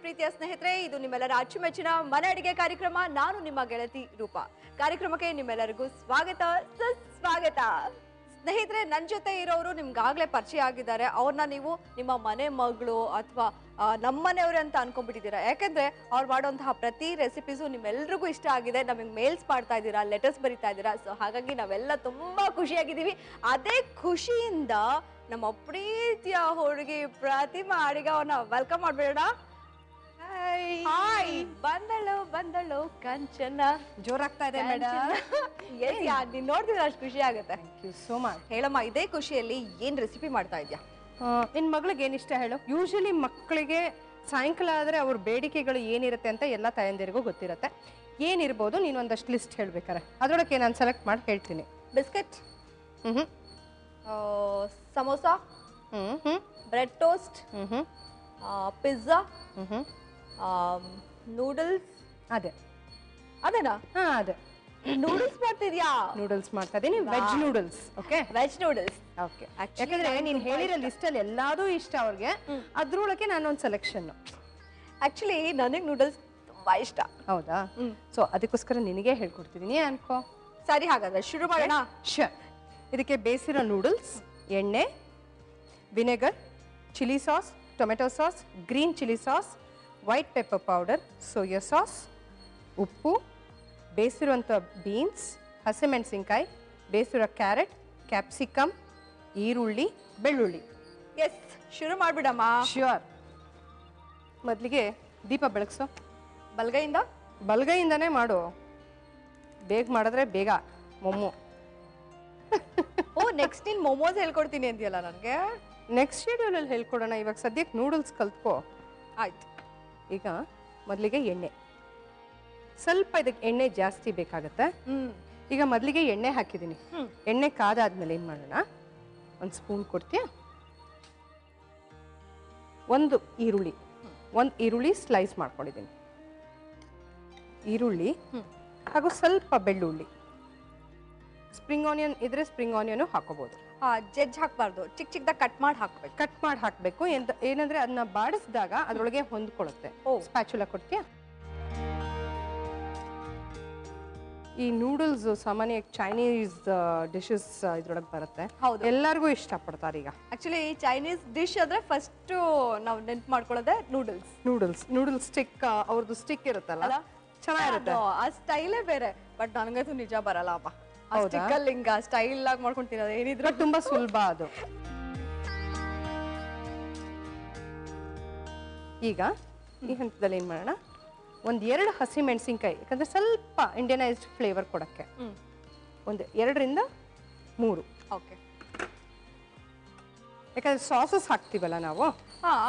ಪ್ರೀತಿಯ ಸ್ನೇಹಿತರೆ, ಇದು ನಿಮ್ಮೆಲ್ಲರ ಅಚ್ಚುಮೆಚ್ಚಿನ ಮನೆ ಅಡಿಗೆ ಕಾರ್ಯಕ್ರಮ. ನಾನು ನಿಮ್ಮ ಗೆಳತಿ ರೂಪಾ. ಕಾರ್ಯಕ್ರಮಕ್ಕೆ ನಿಮ್ಮೆಲ್ಲರಿಗೂ ಸ್ವಾಗತ, ಸುಸ್ವಾಗತ. ಸ್ನೇಹಿತರೆ, ನನ್ನ ಜೊತೆ ಇರೋರು ನಿಮ್ಗಾಗ್ಲೇ ಪರಿಚಯ ಆಗಿದ್ದಾರೆ. ಅವ್ರನ್ನ ನೀವು ನಿಮ್ಮ ಮನೆ ಮಗಳು ಅಥವಾ ನಮ್ಮನೆಯವ್ರೆ ಅಂತ ಅನ್ಕೊಂಡ್ಬಿಟ್ಟಿದ್ದೀರಾ. ಯಾಕೆಂದ್ರೆ ಅವ್ರು ಮಾಡುವಂತಹ ಪ್ರತಿ ರೆಸಿಪೀಸು ನಿಮ್ಮೆಲ್ರಿಗೂ ಇಷ್ಟ ಆಗಿದೆ. ನಮಗೆ ಮೇಲ್ಸ್ ಮಾಡ್ತಾ ಇದ್ದೀರಾ, ಲೆಟರ್ಸ್ ಬರಿತಾ ಇದ್ದೀರಾ. ಸೊ ಹಾಗಾಗಿ ನಾವೆಲ್ಲ ತುಂಬಾ ಖುಷಿಯಾಗಿದ್ದೀವಿ. ಅದೇ ಖುಷಿಯಿಂದ ನಮ್ಮ ಪ್ರೀತಿಯ ಹುಡುಗಿ ಪ್ರತಿಮಾ ಅಡಿಗ ಅವ್ರನ್ನ ವೆಲ್ಕಮ್ ಮಾಡ್ಬೇಡ. ಹಾಯ್, ಬಂದಳು ಕಂಚನ. ಜೋರಾಗ್ತಾ ಇದೆ ಮೇಡಮ್. ನೀನ್ ನೋಡ್ತಿದ್ರೆ ಅಷ್ಟು ಖುಷಿ ಆಗುತ್ತೆ. Thank you so much. ಹೇಳಮ್ಮ, ಇದೇ ಖುಷಿಯಲ್ಲಿ ಏನ್ ರೆಸಿಪಿ ಮಾಡ್ತಾ ಇದ್ಯಾ? ನಿನ್ ಮಗಳಿಗೆ ಏನ್ ಇಷ್ಟ ಹೇಳು? ಯೂಶಲಿ ಮಕ್ಕಳಿಗೆ ಸಾಯಂಕಾಲ ಆದ್ರೆ ಅವ್ರ ಬೇಡಿಕೆಗಳು ಏನಿರುತ್ತೆ ಅಂತ ಎಲ್ಲ ತಾಯಂದಿರಿಗೂ ಗೊತ್ತಿರುತ್ತೆ. ಏನಿರ್ಬೋದು ನೀನು ಒಂದಷ್ಟು ಲಿಸ್ಟ್ ಹೇಳ್ಬೇಕಾರೆ ಅದ್ರೊಳಗೆ ನಾನು ಸೆಲೆಕ್ಟ್ ಮಾಡಿ ಹೇಳ್ತೀನಿ. Biscuit, samosa, bread toast, pizza, noodles. ಅದೇನಾ? ಅದೇ ನೂಡಲ್ಸ್ ಮಾಡ್ತಿದ್ಯಾ? ನೂಡಲ್ಸ್ ಮಾಡ್ತಾ ಇದೀನಿ. Veg noodles. Okay, veg noodles. Okay. ಯಾಕಂದ್ರೆ ನೀನ್ ಹೇಳಿರೋ ಲಿಸ್ಟ್ ಅಲ್ಲಿ ಎಲ್ಲಾದು ಇಷ್ಟ ಅವ್ರಿಗೆ. ಅದ್ರೊಳಗೆ ನಾನೊಂದು ಸೆಲೆಕ್ಷನ್. ಆಕ್ಚುಲಿ ನನಗೆ ನೂಡಲ್ಸ್ ತುಂಬಾ ಇಷ್ಟ. ಹೌದಾ? ಸೊ ಅದಕ್ಕೋಸ್ಕರ ನಿನಗೆ ಹೇಳ್ಕೊಡ್ತಿದೀನಿ ಅನ್ಕೋ. ಸರಿ, ಹಾಗಾದ್ರೆ ಶುರು ಮಾಡೋಣ. ಶೂರ್. ಇದಕ್ಕೆ ಬೇಯಿಸಿರೋ ನೂಡಲ್ಸ್, ಎಣ್ಣೆ, vinegar, chilli sauce, tomato sauce, green chilli sauce, white pepper powder, soya sauce, ಉಪ್ಪು, ಬೇಯಿಸಿರುವಂಥ ಬೀನ್ಸ್, ಹಸಿಮೆಣಸಿನ್ಕಾಯಿ, ಬೇಯಿಸಿರೋ ಕ್ಯಾರೆಟ್, ಕ್ಯಾಪ್ಸಿಕಮ್, ಈರುಳ್ಳಿ, ಬೆಳ್ಳುಳ್ಳಿ. ಎಸ್, ಶುರು ಮಾಡ್ಬಿಡಮ್ಮ. ಶ್ಯೂರ್. ಮೊದಲಿಗೆ ದೀಪ ಬೆಳಗ್ಸೋ. ಬಲಗೈಯಿಂದ? ಬಲಗೈಯಿಂದನೇ ಮಾಡು. ಬೇಗ ಮಾಡಿದ್ರೆ ಬೇಗ ಮೊಮ್ಮು. ಓ, ನೆಕ್ಸ್ಟ್ ನೀನು ಮೊಮೋಸ್ ಹೇಳ್ಕೊಡ್ತೀನಿ ಅಂತೀಯಲ್ಲ ನನಗೆ. ನೆಕ್ಸ್ಟ್ ಶೆಡ್ಯೂಲಲ್ಲಿ ಹೇಳ್ಕೊಡೋಣ. ಇವಾಗ ಸದ್ಯಕ್ಕೆ ನೂಡಲ್ಸ್ ಕಲ್ತ್ಕೋ. ಆಯ್ತು. ಈಗ ಮೊದಲಿಗೆ ಎಣ್ಣೆ, ಸ್ವಲ್ಪ ಇದಕ್ಕೆ ಎಣ್ಣೆ ಜಾಸ್ತಿ ಬೇಕಾಗತ್ತೆ. ಈಗ ಮೊದಲಿಗೆ ಎಣ್ಣೆ ಹಾಕಿದ್ದೀನಿ. ಎಣ್ಣೆ ಕಾದಾದ್ಮೇಲೆ ಏನು ಮಾಡೋಣ, ಒಂದು ಸ್ಪೂನ್ ಕೊಡ್ತೀಯಾ? ಒಂದು ಈರುಳ್ಳಿ ಸ್ಲೈಸ್ ಮಾಡ್ಕೊಂಡಿದ್ದೀನಿ. ಈರುಳ್ಳಿ ಹಾಗೂ ಸ್ವಲ್ಪ ಬೆಳ್ಳುಳ್ಳಿ. ಸ್ಪ್ರಿಂಗ್ ಆನಿಯನ್ ಇದ್ರೆ ಸ್ಪ್ರಿಂಗ್ ಆನಿಯನ್ ಹಾಕೋಬಹುದು. ಜಜ್ಜ್ ಹಾಕಬಾರ್ದು, ಚಿಕ್ಕ ಚಿಕ್ಕದಾಗಿ ಕಟ್ ಮಾಡಿ ಹಾಕ್ಬೇಕು. ಕಟ್ ಮಾಡಿ ಹಾಕಬೇಕು. ಏನಂದ್ರೆ ಅದನ್ನ ಬಾಡಿಸಿದಾಗ ಅದ್ರೊಳಗೆ ಹೊಂದ್ಕೊಳ್ಳುತ್ತೆ. ಸ್ಪ್ಯಾಚುಲಾ ಕೊಡ್ತೀಯಾ? ಈ ನೂಡಲ್ಸ್ ಸಾಮಾನ್ಯ ಚೈನೀಸ್ ಡಿಶಸ್ ಇದ್ರೊಳಗೆ ಬರುತ್ತೆ. ಎಲ್ಲರಿಗೂ ಇಷ್ಟ ಪಡ್ತಾರೆ ಈಗ. ಆಕ್ಚುಲಿ ಚೈನೀಸ್ ಡಿಶ್ ಅಂದ್ರೆ ಫಸ್ಟ್ ನಾವು ನೆನ್ಪು ಮಾಡ್ಕೊಳ್ಳೋದೇ ನೂಡಲ್ಸ್ ಸ್ಟಿಕ್. ಅವ್ರದ್ದು ಸ್ಟಿಕ್ ಇರುತ್ತಲ್ಲ, ಚೆನ್ನಾಗಿರುತ್ತೆ. ಆ ಸ್ಟೈಲೇ ಬೇರೆ. ಬಟ್ ನನಗಂತೂ ನಿಜ ಬರಲ್ಲ ಅಪ್ಪ. ಹಿಂಗ ಸ್ಟೈಲ್ ಆಗಿ ಮಾಡ್ಕೊಂಡು ತಿನ್ನೋದು ಏನಿದ್ರು ತುಂಬಾ ಸುಲಭ ಅದು. ಈಗ ಈ ಹಂತದಲ್ಲಿ ಏನ್ ಮಾಡೋಣ, ಒಂದ್ 2 ಹಸಿ ಮೆಣಸಿನ್ಕಾಯಿ, ಯಾಕಂದ್ರೆ ಸ್ವಲ್ಪ ಇಂಡಿಯನೈಸ್ಡ್ ಫ್ಲೇವರ್ ಕೊಡಕ್ಕೆ ಒಂದು 2 ರಿಂದ 3. ಓಕೆ. ಯಾಕಂದ್ರೆ ಸಾಸಸ್ ಹಾಕ್ತಿವಲ್ಲ ನಾವು.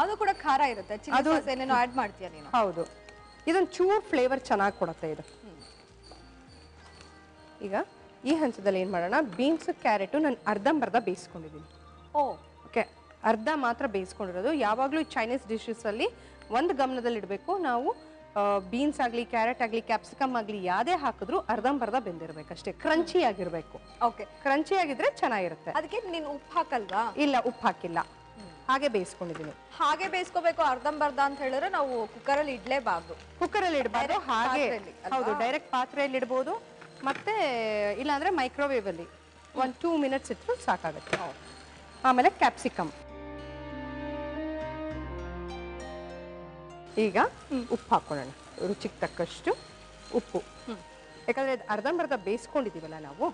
ಅದು ಕೂಡ ಖಾರ ಇರುತ್ತೆ. ಚಿಲ್ಲಿ ಸಾಸ್ ಏನೇನೋ ಆಡ್ ಮಾಡ್ತೀಯ ನೀನು. ಹೌದು. ಇದೊಂದು ಚೂರ್ ಫ್ಲೇವರ್ ಚೆನ್ನಾಗಿ ಕೊಡುತ್ತೆ ಇದು. ಈಗ ಈ ಹಂತದಲ್ಲಿ ಏನು ಮಾಡೋಣ, ಬೀನ್ಸ್ ಕ್ಯಾರೆಟು ನಾನು ಅರ್ಧಂಬರ್ಧ ಬೇಯಿಸ್ಕೊಂಡಿದ್ದೀನಿ. ಓಕೆ, ಅರ್ಧ ಮಾತ್ರ ಬೇಯಿಸ್ಕೊಂಡಿರೋದು. ಯಾವಾಗಲೂ ಚೈನೀಸ್ ಡಿಶಸಲ್ಲಿ ಒಂದು ಗಮನದಲ್ಲಿ ಇಡಬೇಕು ನಾವು. ಬೀನ್ಸ್ ಆಗಲಿ, ಕ್ಯಾರೆಟ್ ಆಗಲಿ, ಕ್ಯಾಪ್ಸಿಕಮ್ ಆಗಲಿ ಯಾವುದೇ ಹಾಕಿದ್ರು ಅರ್ಧಂಬರ್ಧ ಬೆಂದಿರಬೇಕಷ್ಟೇ. ಕ್ರಂಚಿ ಆಗಿರಬೇಕು. ಓಕೆ, ಕ್ರಂಚಿ ಆಗಿದ್ರೆ ಚೆನ್ನಾಗಿರುತ್ತೆ. ಅದಕ್ಕೆ ನೀನು ಉಪ್ಪು ಹಾಕಲ್ವಾ? ಇಲ್ಲ, ಉಪ್ಪು ಹಾಕಿಲ್ಲ, ಹಾಗೆ ಬೇಯಿಸ್ಕೊಂಡಿದ್ದೀನಿ. ಹಾಗೆ ಬೇಯಿಸ್ಕೋಬೇಕು ಅರ್ಧಂಬರ್ಧ ಅಂತ ಹೇಳಿದ್ರೆ ನಾವು ಕುಕ್ಕರಲ್ಲಿ ಇಡ್ಲೇಬಾರ್ದು. ಕುಕ್ಕರಲ್ಲಿ ಇಡಬಾರ್ದು, ಹಾಗೆ. ಹೌದು, ಡೈರೆಕ್ಟ್ ಪಾತ್ರೆಯಲ್ಲಿ ಇಡ್ಬೋದು. ಮತ್ತೆ ಇಲ್ಲಾಂದ್ರೆ ಮೈಕ್ರೋವೇವ್ ಅಲ್ಲಿ 1-2 ಮಿನಿಟ್ಸ್ ಇಟ್ಟು ಸಾಕಾಗುತ್ತೆ. ಆಮೇಲೆ ಕ್ಯಾಪ್ಸಿಕಮ್. ಈಗ ಉಪ್ಪು ಹಾಕೊಳ್ಳೋಣ, ರುಚಿಗೆ ತಕ್ಕಷ್ಟು ಉಪ್ಪು. ಯಾಕಂದ್ರೆ ಅರ್ಧಂಬರ್ಧ ಬೇಯಿಸ್ಕೊಂಡಿದೀವಲ್ಲ ನಾವು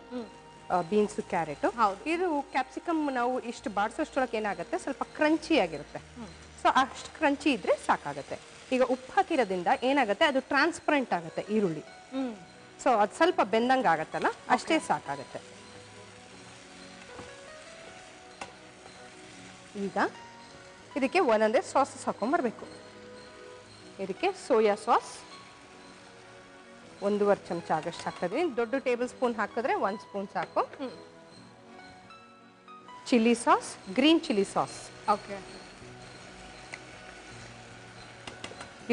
ಬೀನ್ಸ್ ಕ್ಯಾರೆಟ್. ಇದು ಕ್ಯಾಪ್ಸಿಕಮ್ ನಾವು ಇಷ್ಟು ಬಾಡಿಸೋಷ್ಟೊಳಗೆ ಏನಾಗುತ್ತೆ, ಸ್ವಲ್ಪ ಕ್ರಂಚಿ ಆಗಿರುತ್ತೆ. ಸೊ ಅಷ್ಟು ಕ್ರಂಚಿ ಇದ್ರೆ ಸಾಕಾಗುತ್ತೆ. ಈಗ ಉಪ್ಪು ಹಾಕಿರೋದ್ರಿಂದ ಏನಾಗುತ್ತೆ, ಅದು ಟ್ರಾನ್ಸ್ಪರೆಂಟ್ ಆಗುತ್ತೆ ಈರುಳ್ಳಿ. ಸೊ ಅದು ಸ್ವಲ್ಪ ಬೆಂದಂಗೆ ಆಗತ್ತಲ್ಲ, ಅಷ್ಟೇ ಸಾಕಾಗತ್ತೆ. ಈಗ ಇದಕ್ಕೆ ಒಂದೊಂದೇ ಸಾಸಸ್ ಹಾಕೊಂಡ್ಬರ್ಬೇಕು. ಇದಕ್ಕೆ ಸೋಯಾ ಸಾಸ್ 1.5 ಚಮಚ ಆಗಷ್ಟು ಹಾಕಿದ್ವಿ. ದೊಡ್ಡ ಟೇಬಲ್ ಸ್ಪೂನ್ ಹಾಕಿದ್ರೆ 1 ಸ್ಪೂನ್ ಸಾಕು. Chilli sauce, green chilli sauce. Okay,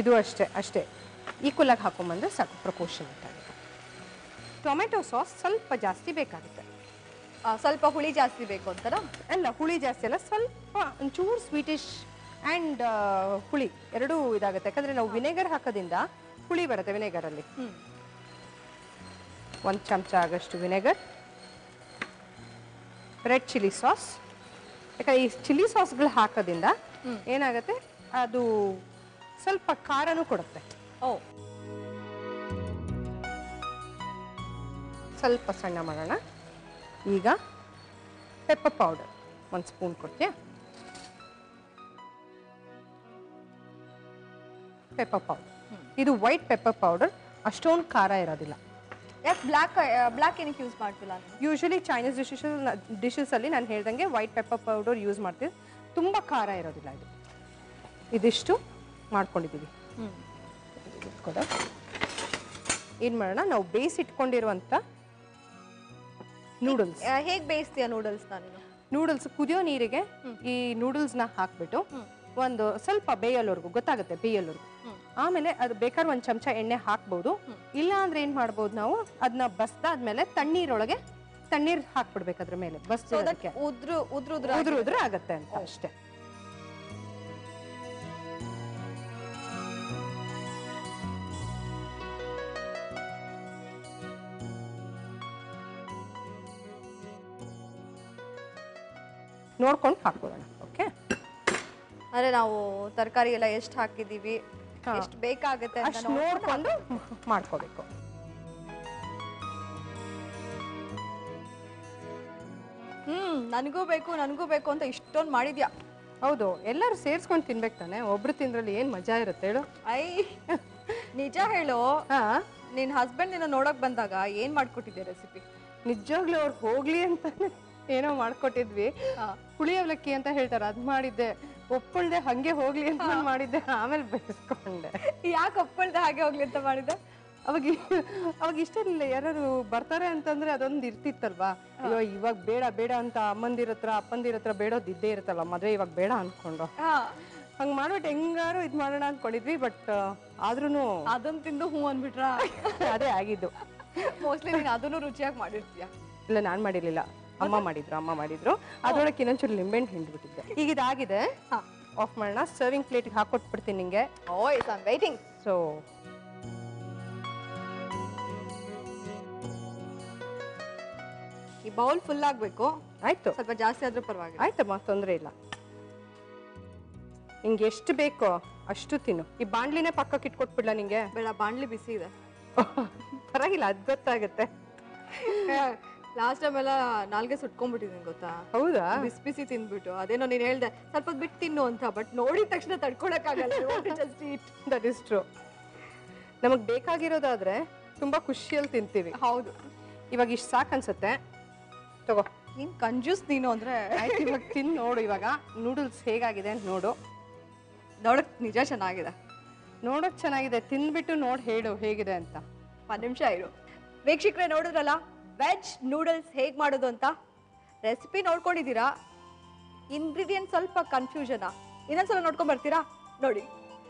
ಇದು ಅಷ್ಟೇ ಈಕ್ವಲ್ ಆಗಿ ಹಾಕೊಂಡ್ಬಂದ್ರೆ ಸಾಕು, ಪ್ರಪೋರ್ಷನ್ ಆಗುತ್ತೆ. ಟೊಮೆಟೊ ಸಾಸ್ ಸ್ವಲ್ಪ ಜಾಸ್ತಿ ಬೇಕಾಗುತ್ತೆ. ಸ್ವಲ್ಪ ಹುಳಿ ಜಾಸ್ತಿ ಬೇಕು ಅಂತಾರ? ಅಲ್ಲ, ಹುಳಿ ಜಾಸ್ತಿ ಅಲ್ಲ, ಸ್ವಲ್ಪ ಒಂಚೂರು ಸ್ವೀಟಿಶ್ ಆ್ಯಂಡ್ ಹುಳಿ ಎರಡೂ ಇದಾಗುತ್ತೆ. ಯಾಕಂದರೆ ನಾವು ವಿನೆಗರ್ ಹಾಕೋದ್ರಿಂದ ಹುಳಿ ಬರುತ್ತೆ ವಿನೆಗರಲ್ಲಿ. 1 ಚಮಚ ಆಗಷ್ಟು ವಿನೆಗರ್, ರೆಡ್ ಚಿಲ್ಲಿ ಸಾಸ್. ಯಾಕಂದರೆ ಈ ಚಿಲ್ಲಿ ಸಾಸ್ಗಳು ಹಾಕೋದ್ರಿಂದ ಏನಾಗುತ್ತೆ, ಅದು ಸ್ವಲ್ಪ ಖಾರನೂ ಕೊಡುತ್ತೆ. ಸ್ವಲ್ಪ ಸಣ್ಣ ಮಾಡೋಣ. ಈಗ ಪೆಪ್ಪರ್ ಪೌಡರ್ 1 ಸ್ಪೂನ್ ಕೊಡ್ತೀಯಾ? ಪೆಪ್ಪರ್ ಪೌಡರ್, ಇದು ವೈಟ್ ಪೆಪ್ಪರ್ ಪೌಡರ್, ಅಷ್ಟೊಂದು ಖಾರ ಇರೋದಿಲ್ಲ. ಯಾಕೆ ಬ್ಲ್ಯಾಕ್ ಏನಕ್ಕೆ ಯೂಸ್ ಮಾಡ್ತಿಲ್ಲ? ಯೂಶಲಿ ಚೈನೀಸ್ ಡಿಶಸಲ್ಲಿ ನಾನು ಹೇಳ್ದಂಗೆ ವೈಟ್ ಪೆಪ್ಪರ್ ಪೌಡರ್ ಯೂಸ್ ಮಾಡ್ತೀವಿ, ತುಂಬ ಖಾರ ಇರೋದಿಲ್ಲ. ಇದಿಷ್ಟು ಮಾಡ್ಕೊಂಡಿದ್ದೀವಿ. ಏನು ಮಾಡೋಣ, ನಾವು ಬೇಯಿಸಿಟ್ಕೊಂಡಿರುವಂಥ ನೂಡಲ್ಸ್. ಹೇಗೆ ಬೇಯಿಸ್ತೀಯ ನೂಡಲ್ಸ್? ನೂಡಲ್ಸ್ ಕುದಿಯೋ ನೀರಿಗೆ ಈ ನೂಡಲ್ಸ್ನ ಹಾಕ್ಬಿಟ್ಟು ಒಂದು ಸ್ವಲ್ಪ ಬೇಯಲ್ಲವರೆಗೂ, ಗೊತ್ತಾಗುತ್ತೆ ಬೇಯಲ್ಲವರೆಗೂ. ಆಮೇಲೆ ಅದು ಬೇಕಾದ್ರೆ 1 ಚಮಚ ಎಣ್ಣೆ ಹಾಕ್ಬೋದು. ಇಲ್ಲ ಅಂದ್ರೆ ಏನ್ ಮಾಡ್ಬೋದು, ನಾವು ಅದನ್ನ ಬಸ್ದಾದ್ಮೇಲೆ ತಣ್ಣೀರೊಳಗೆ ತಣ್ಣೀರ್ ಹಾಕ್ಬಿಡ್ಬೇಕು ಅದ್ರ ಮೇಲೆ. ಬಸ್ದಕ್ಕೆ ಉದ್ರ ಆಗತ್ತೆ ಅಂತ ಅಷ್ಟೇ. ನೋಡ್ಕೊಂಡು ಹಾಕ್ಕೊಳ್ಳೋಣ. ಓಕೆ, ಅಂದ್ರೆ ನಾವು ತರಕಾರಿ ಎಲ್ಲ ಎಷ್ಟು ಹಾಕಿದೀವಿ, ಎಷ್ಟು ಬೇಕಾಗುತ್ತೆ ಅಷ್ಟು ನೋಡ್ಕೊಂಡು ಮಾಡ್ಕೋಬೇಕು. ನನಗೂ ಬೇಕು ಅಂತ ಇಷ್ಟೊಂದು ಮಾಡಿದ್ಯಾ? ಹೌದು, ಎಲ್ಲರೂ ಸೇರ್ಸ್ಕೊಂಡು ತಿನ್ಬೇಕು ತಾನೆ. ಒಬ್ರು ತಿಂದ್ರಲ್ಲಿ ಏನ್ ಮಜಾ ಇರುತ್ತೆ ಹೇಳು? ನಿಜ ಹೇಳು, ನಿನ್ ಹಸ್ಬೆಂಡ್ ನಿನ್ನ ನೋಡಕ್ ಬಂದಾಗ ಏನ್ ಮಾಡ್ಕೊಟ್ಟಿದ್ದೆ ರೆಸಿಪಿ? ನಿಜವಾಗ್ಲೂ ಅವ್ರು ಹೋಗ್ಲಿ ಅಂತ ಏನೋ ಮಾಡ್ಕೊಟ್ಟಿದ್ವಿ. ಹುಳಿ ಅವಲಕ್ಕಿ ಅಂತ ಹೇಳ್ತಾರೆ, ಅದ್ ಮಾಡಿದ್ದೆ. ಒಪ್ಪಳ್ದೆ ಹಂಗೆ ಹೋಗ್ಲಿ ಅಂತ ಮಾಡಿದ್ದೆ, ಆಮೇಲೆ ಬೇಯಿಸ್ಕೊಂಡೆ. ಯಾಕೆ ಒಪ್ಪಳ್ದೆ ಹಾಗೆ ಹೋಗ್ಲಿ ಅಂತ ಮಾಡಿದ್ದೆ? ಅವಾಗ ಇಷ್ಟ ಇರಲಿಲ್ಲ. ಯಾರು ಬರ್ತಾರೆ ಅಂತಂದ್ರೆ ಅದೊಂದು ಇರ್ತಿತ್ತಲ್ವಾ, ಅಯ್ಯೋ ಇವಾಗ ಬೇಡ ಅಂತ ಅಮ್ಮಂದಿರ ಹತ್ರ ಅಪ್ಪಂದಿರ ಹತ್ರ ಬೇಡೋದಿದ್ದೇ ಇರುತ್ತಲ್ಲ, ಮದ್ವೆ ಇವಾಗ ಬೇಡ ಅನ್ಕೊಂಡು ಹಂಗ್ ಮಾಡ್ಬಿಟ್ಟು ಹೆಂಗಾರು ಇದ್ ಮಾಡೋಣ ಅನ್ಕೊಂಡಿದ್ವಿ. ಬಟ್ ಆದ್ರೂನು ಅದನ್ನ ತಿಂದು ಹೂ ಅನ್ಬಿಟ್ರ ಅದೇ ಆಗಿದ್ದು. ಮೋಸ್ಟ್ಲಿ ನೀನ್ ಅದನ್ನು ರುಚಿಯಾಗಿ ಮಾಡಿರ್ತೀಯ. ಇಲ್ಲ, ನಾನ್ ಮಾಡಿರ್ಲಿಲ್ಲ, ಅಮ್ಮ ಮಾಡಿದ್ರು. ಅದ್ರೊಳಗೆ ಇನ್ನೊಂಚೂರು ಲಿಂಬೆಹಣ್ಣು ಹಿಂಡ್ಬಿಟ್ಟಿದ್ದೆ. ಈಗ ಇದಾಗಿದೆ, ಆಫ್ ಮಾಡೋಣ. ಸರ್ವಿಂಗ್ ಪ್ಲೇಟ್ಗೆ ಹಾಕೊಟ್ಬಿಡ್ತೀನಿ ನಿಂಗೆ. ವೈಟಿಂಗ್. ಸೊ ಈ ಬೌಲ್ ಫುಲ್ ಆಗ್ಬೇಕು. ಆಯ್ತು, ಸ್ವಲ್ಪ ಜಾಸ್ತಿ ಆದ್ರೂ ಪರವಾಗಿಲ್ಲ. ಆಯ್ತಮ್ಮ, ತೊಂದರೆ ಇಲ್ಲ. ನಿಂಗೆ ಎಷ್ಟು ಬೇಕೋ ಅಷ್ಟು ತಿನ್ನು. ಈ ಬಾಣ್ಲಿನೇ ಪಕ್ಕಕ್ಕೆ ಇಟ್ಕೊಟ್ಬಿಡ್ಲಾ ನಿಂಗೆ? ಬೇಡ, ಬಾಣ್ಲಿ ಬಿಸಿ ಇದೆ. ಪರವಾಗಿಲ್ಲ, ಅದ್ ಗೊತ್ತಾಗುತ್ತೆ. ಲಾಸ್ಟ್ ಟೈಮ್ ಎಲ್ಲ ನಾಲ್ಗೆ ಸುಟ್ಕೊಂಡ್ಬಿಟ್ಟಿದ್ದೀನಿ ಗೊತ್ತಾ? ಹೌದಾ? ಬಿಸಿ ತಿನ್ಬಿಟ್ಟು. ಅದೇನೋ ನೀನ್ ಹೇಳ್ದೆ ಸ್ವಲ್ಪ ಬಿಟ್ಟು ತಿನ್ನು ಅಂತ, ಬಟ್ ನೋಡಿದ ತಕ್ಷಣ ತಡ್ಕೊಳಕ್ಕಾಗಲ್ಲ. That is true. ನಮಗ್ ಬೇಕಾಗಿರೋದಾದ್ರೆ ತುಂಬಾ ಖುಷಿಯಲ್ಲಿ ತಿಂತೀವಿ. ಹೌದು. ಇವಾಗ ಇಷ್ಟು ಸಾಕು ಅನ್ಸುತ್ತೆ, ತಗೋ. ನೀನ್ ಕಂಜೂಸ್ ನೀನು ಅಂದ್ರೆ. ಆಯ್ತು, ಇವಾಗ ತಿನ್ ನೋಡು. ಇವಾಗ ನೂಡಲ್ಸ್ ಹೇಗಾಗಿದೆ ಅಂತ ನೋಡು. ನೋಡಕ್ ನಿಜ ಚೆನ್ನಾಗಿದೆ. ನೋಡಕ್ ಚೆನ್ನಾಗಿದೆ, ತಿನ್ಬಿಟ್ಟು ನೋಡ್ ಹೇಳು ಹೇಗಿದೆ ಅಂತ. 1 ನಿಮಿಷ ಇರು. ವೀಕ್ಷಕರೇ, ನೋಡಿದ್ರಲ್ಲ ವೆಜ್ ನೂಡಲ್ಸ್ ಹೇಗ್ ಮಾಡೋದು ಅಂತ. ರೆಸಿಪಿ ನೋಡ್ಕೊಂಡಿದ್ದೀರಾ, ಇಂಗ್ರೀಡಿಯೆಂಟ್ ಸ್ವಲ್ಪ ಕನ್ಫ್ಯೂಷನಾ? ಇನ್ನೊಂದ್ಸಲ ನೋಡ್ಕೊಂಡ್ ಬರ್ತೀರಾ? ನೋಡಿ,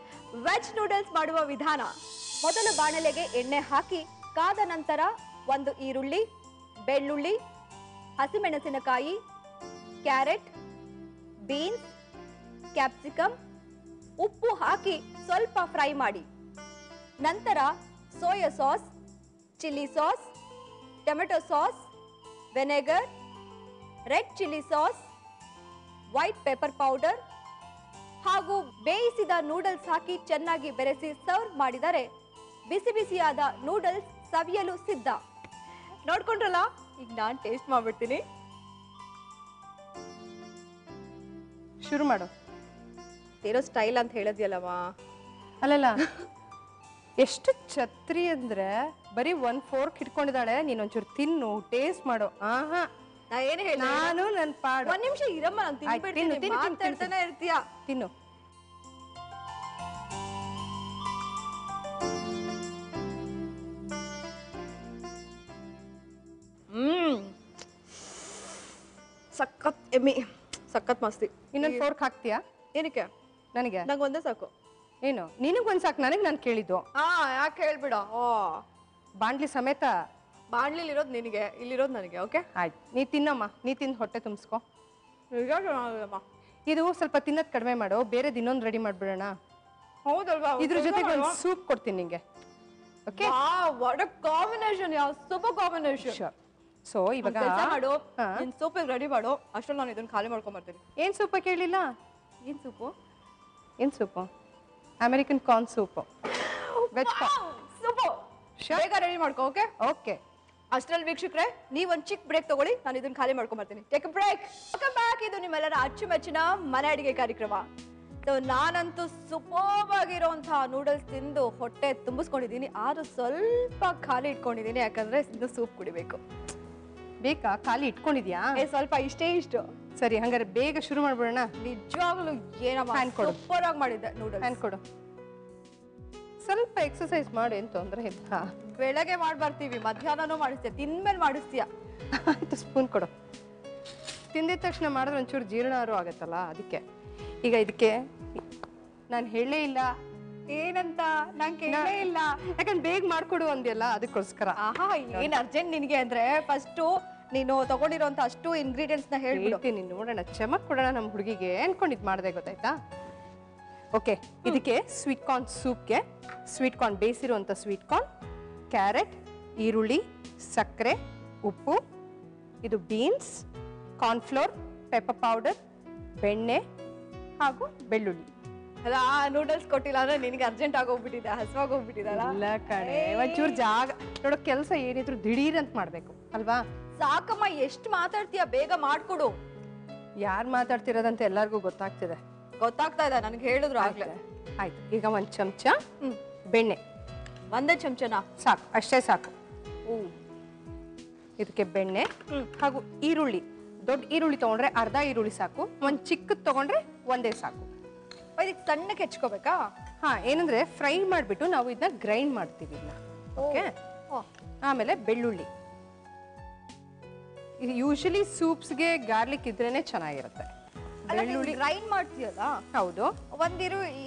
ವೆಜ್ ನೂಡಲ್ಸ್ ಮಾಡುವ ವಿಧಾನ. ಮೊದಲು ಬಾಣಲೆಗೆ ಎಣ್ಣೆ ಹಾಕಿ ಕಾದ ನಂತರ 1 ಈರುಳ್ಳಿ, ಬೆಳ್ಳುಳ್ಳಿ, ಹಸಿಮೆಣಸಿನಕಾಯಿ, ಕ್ಯಾರೆಟ್, ಬೀನ್ಸ್, ಕ್ಯಾಪ್ಸಿಕಮ್, ಉಪ್ಪು ಹಾಕಿ ಸ್ವಲ್ಪ ಫ್ರೈ ಮಾಡಿ. ನಂತರ soya sauce, chilli sauce, tomato sauce, vinegar, red chilli sauce, white pepper powder ಹಾಗೂ ಬೇಯಿಸಿದ ನೂಡಲ್ಸ್ ಹಾಕಿ ಚೆನ್ನಾಗಿ ಬೆರೆಸಿ ಸರ್ವ್ ಮಾಡಿದರೆ ಬಿಸಿ ಬಿಸಿಯಾದ ನೂಡಲ್ಸ್ ಸವಿಯಲು ಸಿದ್ಧ. ನೋಡ್ಕೊಂಡ್ರಲ್ಲ, ಈಗ ನಾನು ಟೇಸ್ಟ್ ಮಾಡ್ಬಿಡ್ತೀನಿ. ಶುರು ಮಾಡು. ಇರೋ ಸ್ಟೈಲ್ ಅಂತ ಹೇಳಿದ್ಯಲ್ಲಮ್ಮ. ಅಲ್ಲಲ್ಲ, ಎಷ್ಟು ಛತ್ರಿ ಅಂದ್ರೆ ಬರೀ 1 ಫೋರ್ಕ್ ಇಟ್ಕೊಂಡಿದ್ದಾಳೆ. ನೀನ್ ಒಂಚೂರು ತಿನ್ನು, ಟೇಸ್ಟ್ ಮಾಡು. ಆಹಾ, ನಾ ಏನು ಹೇಳಿ, ನಾನು ನನ್ ಪಾಡು. 1 ನಿಮಿಷ ಇರಮ್ಮ, ನಾನು ತಿನ್ಬಿಡ್ತೀನಿ. ಮಾತಾಡ್ತಾನೆ ಇರ್ತೀಯ. ತಿನ್ನು. ಸಖತ್ ಎಮ್ಮಿ, ಸಖತ್ ಮಸ್ತಿ. ಇನ್ನೊಂದು ಫೋರ್ಕ್ ಹಾಕ್ತೀಯಾ? ಏನಕ್ಕೆ? ನನಗೆ ನಂಗೆ ಒಂದೇ ಸಾಕು. ಏನು ನಿನಗೊಂದು ಸಾಕು? ನನಗೆ ನಾನು ಕೇಳಿದ್ದು. ಯಾಕೆ ಹೇಳ್ಬಿಡ. ಬಾಂಡ್ಲಿ ಸಮೇತ. ಬಾಣ್ಲಿಲಿ ಇರೋದು ನಿನಗೆ, ಇಲ್ಲಿರೋದು ನನಗೆ. ಓಕೆ, ಆಯ್ತು. ನೀ ತಿನ್ನಮ್ಮ, ನೀ ತಿಂದು ಹೊಟ್ಟೆ ತುಂಬಿಸ್ಕೊ. ನಿಜ ಚೆನ್ನಾಗಿದೆಮ್ಮ. ಇದು ಸ್ವಲ್ಪ ತಿನ್ನೋದು ಕಡಿಮೆ ಮಾಡು, ಬೇರೆ ಇನ್ನೊಂದು ರೆಡಿ ಮಾಡ್ಬಿಡೋಣ. ಹೌದಲ್ವಾ? ಇದ್ರ ಜೊತೆಗೆ ಒಂದು ಸೂಪ್ ಕೊಡ್ತೀನಿ ನಿಂಗೆ. ಓಕೆ, ವಾಟ್ ಅ ಕಾಂಬಿನೇಷನ್, ಯಾವ ಸೂಪರ್ ಕಾಂಬಿನೇಷನ್. ಸೊ ಇವಾಗ ಕೆಲಸ ಮಾಡು, ನಿನ್ ಸೂಪ್ ರೆಡಿ ಮಾಡು, ಅಷ್ಟರಲ್ಲಿ ನಾನು ಇದನ್ನ ಖಾಲಿ ಮಾಡ್ಕೊಂಡ್ ಬರ್ತೀನಿ. ಏನ್ ಸೂಪ ಕೇಳಿಲ್ಲ? ಏನ್ ಸೂಪು? ಏನ್ soup? American corn soup, veg soup. ಬೇಗ ರೆಡಿ ಮಾಡ್ಕೋ. Okay okay. ಅಷ್ಟ್ರಲ್ಲಿ ವೀಕ್ಷಕರೇ, ನೀವ್ ಒಂದ್ ಚಿಕ್ಕ ಬ್ರೇಕ್ ತಗೊಳ್ಳಿ, ನಾನು ಇದನ್ನ ಖಾಲಿ ಮಾಡ್ಕೊಂಡ್ ಬರ್ತೀನಿ. Take a break. Welcome back. ಇದು ನಿಮ್ಮೆಲ್ಲರ ಅಚ್ಚುಮೆಚ್ಚಿನ ಮನೆ ಅಡಿಗೆ ಕಾರ್ಯಕ್ರಮ. ನಾನಂತೂ ಸೂಪರ್ ಆಗಿರೋಂತಹ ನೂಡಲ್ಸ್ ತಿಂದು ಹೊಟ್ಟೆ ತುಂಬಿಸ್ಕೊಂಡಿದ್ದೀನಿ, ಆದ್ರೂ ಸ್ವಲ್ಪ ಖಾಲಿ ಇಟ್ಕೊಂಡಿದ್ದೀನಿ, ಯಾಕಂದ್ರೆ ಇನ್ನು ಸೂಪ್ ಕುಡಿಬೇಕು. ಬೇಕಾ? ಖಾಲಿ ಇಟ್ಕೊಂಡಿದ್ಯಾ? ಸ್ವಲ್ಪ ಇಷ್ಟೇ ಇಷ್ಟು. ಸರಿ, ಹಂಗಾರೆ ಬೇಗ ಶುರು ಮಾಡ್ಬಿಡೋಣ. ನಿಜವಾಗ್ಲೂ ಏನಮ್ಮ ಸೂಪರ್ ಆಗಿ ಮಾಡಿದ್ದೆ ನೂಡಲ್ಸ್. ಹ್ಯಾಂಡ್ ಕೊಡು. ಸ್ವಲ್ಪ ಎಕ್ಸರ್ಸೈಸ್ ಮಾಡು, ಏನ್ ತೊಂದ್ರೆ ಇಲ್ಲ. ಬೆಳಗ್ಗೆ ಮಾಡಿ ಬರ್ತೀವಿ, ಮಧ್ಯಾಹ್ನನೂ ಮಾಡಿಸ್ತೀಯ, ತಿಂದ್ಮೇಲೆ ಮಾಡಿಸ್ತೀಯ. ಆಯ್ತು, ಸ್ಪೂನ್ ಕೊಡು. ತಿಂದಿದ ತಕ್ಷಣ ಮಾಡಿದ್ರೆ ಒಂಚೂರು ಜೀರ್ಣಾರು ಆಗತ್ತಲ್ಲ, ಅದಕ್ಕೆ. ಈಗ ಇದಕ್ಕೆ ನಾನು ಹೇಳೇ ಇಲ್ಲ. ಏನಂತ? ನಂಗೆ ಕೇಳೇ ಇಲ್ಲ. ಯಾಕಂದ್ರೆ ಬೇಗ ಮಾಡ್ಕೊಡು ಅಂದ್ಯಲ್ಲ, ಅದಕ್ಕೋಸ್ಕರ. ಆಹಾ, ಏನ್ ಅರ್ಜೆಂಟ್ ನಿನ್ಗೆ ಅಂದ್ರೆ ಫಸ್ಟ್ ನೀನು ತಗೊಂಡಿರೋಂತ ಅಷ್ಟು ಇಂಗ್ರೀಡಿಯೆಂಟ್ಸ್ ನ ಹೇಳ್ತೀನಿ, ನೋಡೋಣ, ಚಮಕ್ ಕೊಡೋಣ ನಮ್ಮ ಹುಡುಗಿಗೆ ಅನ್ಕೊಂಡು ಇದು ಮಾಡಿದೆ, ಗೊತ್ತಾಯ್ತಾ? ಓಕೆ, ಇದಕ್ಕೆ ಸ್ವೀಟ್ ಕಾರ್ನ್ ಸೂಪ್ಗೆ ಸ್ವೀಟ್ ಕಾರ್ನ್, ಬೇಯಿಸಿರುವಂಥ ಸ್ವೀಟ್ ಕಾರ್ನ್, ಕ್ಯಾರೆಟ್, ಈರುಳ್ಳಿ, ಸಕ್ಕರೆ, ಉಪ್ಪು, ಇದು ಬೀನ್ಸ್, ಕಾರ್ನ್ಫ್ಲೋರ್, ಪೆಪ್ಪರ್ ಪೌಡರ್, ಬೆಣ್ಣೆ ಹಾಗೂ ಬೆಳ್ಳುಳ್ಳಿ. ಅಲ್ಲ, ನೂಡಲ್ಸ್ ಕೊಟ್ಟಿಲ್ಲ ಅಂದ್ರೆ ನಿನಗೆ ಅರ್ಜೆಂಟ್ ಆಗೋಗ್ಬಿಟ್ಟಿದೆ, ಹಸುವಾಗಿ ಹೋಗ್ಬಿಟ್ಟಿದಲ್ಲ. ಇಲ್ಲ ಕಣೆ, ಒಂಚೂರು ಜಾಗ ನೋಡೋ, ಕೆಲಸ ಏನಿದ್ರು ದಿಢೀರ್ ಅಂತ ಮಾಡ್ಬೇಕು ಅಲ್ವಾ? ಸಾಕಮ್ಮ, ಎಷ್ಟು ಮಾತಾಡ್ತೀಯ, ಬೇಗ ಮಾಡ್ಕೊಡು. ಯಾರು ಮಾತಾಡ್ತಿರೋದಂತ ಎಲ್ಲರಿಗೂ ಗೊತ್ತಾಗ್ತಿದೆ. ಗೊತ್ತಾಗ್ತಾ ಇದೆ, ನನಗೆ ಹೇಳಿದ್ರು ಆಗ್ಲೇ. ಆಯ್ತು, ಈಗ ಒಂದು ಚಮಚ ಬೆಣ್ಣೆ. ಒಂದೇ ಚಮಚನಾ? ಸಾಕು, ಅಷ್ಟೇ ಸಾಕು. ಇದಕ್ಕೆ ಬೆಣ್ಣೆ ಹಾಗೂ ಈರುಳ್ಳಿ. ದೊಡ್ಡ ಈರುಳ್ಳಿ ತಗೊಂಡ್ರೆ ಅರ್ಧ ಈರುಳ್ಳಿ ಸಾಕು, ಒಂದ್ ಚಿಕ್ಕದ್ ತಗೊಂಡ್ರೆ ಒಂದೇ ಸಾಕು. ಇದಕ್ಕೆ ಸಣ್ಣಕ್ಕೆ ಹೆಚ್ಕೋಬೇಕಾ? ಹಾ, ಏನಂದ್ರೆ ಫ್ರೈ ಮಾಡ್ಬಿಟ್ಟು ನಾವು ಇದನ್ನ ಗ್ರೈಂಡ್ ಮಾಡ್ತೀವಿ ಇದನ್ನ. ಓಕೆ, ಆಮೇಲೆ ಬೆಳ್ಳುಳ್ಳಿ. ಯೂಶಲಿ ಸೂಪ್ಸ್ಗೆ ಗಾರ್ಲಿಕ್ ಇದ್ರೇನೆ ಚೆನ್ನಾಗಿರುತ್ತೆ. ಬೆಳ್ಳುಳ್ಳಿ ಗ್ರೈಂಡ್ ಮಾಡ್ತೀಯಲ್ಲ? ಹೌದು.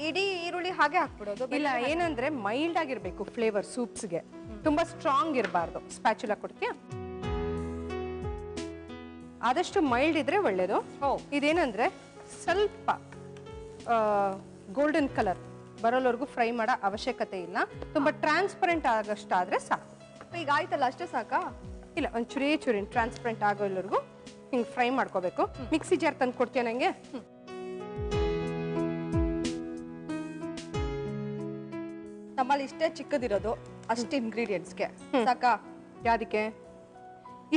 ಇಡೀ ಈರುಳ್ಳಿ ಹಾಗೆ ಹಾಕ್ಬಿಡೋದು? ಇಲ್ಲ, ಏನಂದ್ರೆ ಮೈಲ್ಡ್ ಆಗಿರ್ಬೇಕು ಫ್ಲೇವರ್ ಸೂಪ್ಸ್ಗೆ, ತುಂಬಾ ಸ್ಟ್ರಾಂಗ್ ಇರಬಾರ್ದು. ಸ್ಪ್ಯಾಚುಲಾ ಕೊಡ್ತೀಯಾ? ಆದಷ್ಟು ಮೈಲ್ಡ್ ಇದ್ರೆ ಒಳ್ಳೇದು. ಇದೇನಂದ್ರೆ ಸ್ವಲ್ಪ ಗೋಲ್ಡನ್ ಕಲರ್ ಬರೋವರೆಗೂ ಫ್ರೈ ಮಾಡೋ ಅವಶ್ಯಕತೆ ಇಲ್ಲ, ತುಂಬಾ ಟ್ರಾನ್ಸ್ಪರೆಂಟ್ ಆಗಷ್ಟಾದ್ರೆ ಸಾಕು. ಈಗ ಆಯ್ತಲ್ಲ, ಅಷ್ಟೇ ಸಾಕಾ? ಇಲ್ಲ, ಒಂದು ಚೂರಿ ಟ್ರಾನ್ಸ್ಪರೆಂಟ್ ಆಗೋವರೆಗೂ ಹಿಂಗೆ ಫ್ರೈ ಮಾಡ್ಕೋಬೇಕು. ಮಿಕ್ಸಿ ಜಾರ್ ತಂದು ಕೊಡ್ತೀಯ ನಂಗೆ? ನಮ್ಮಲ್ಲಿ ಇಷ್ಟೇ ಚಿಕ್ಕದಿರೋದು, ಅಷ್ಟು ಇಂಗ್ರೀಡಿಯೆಂಟ್ಸ್ಗೆ ಸಾಕಾ? ಯಾದಕ್ಕೆ?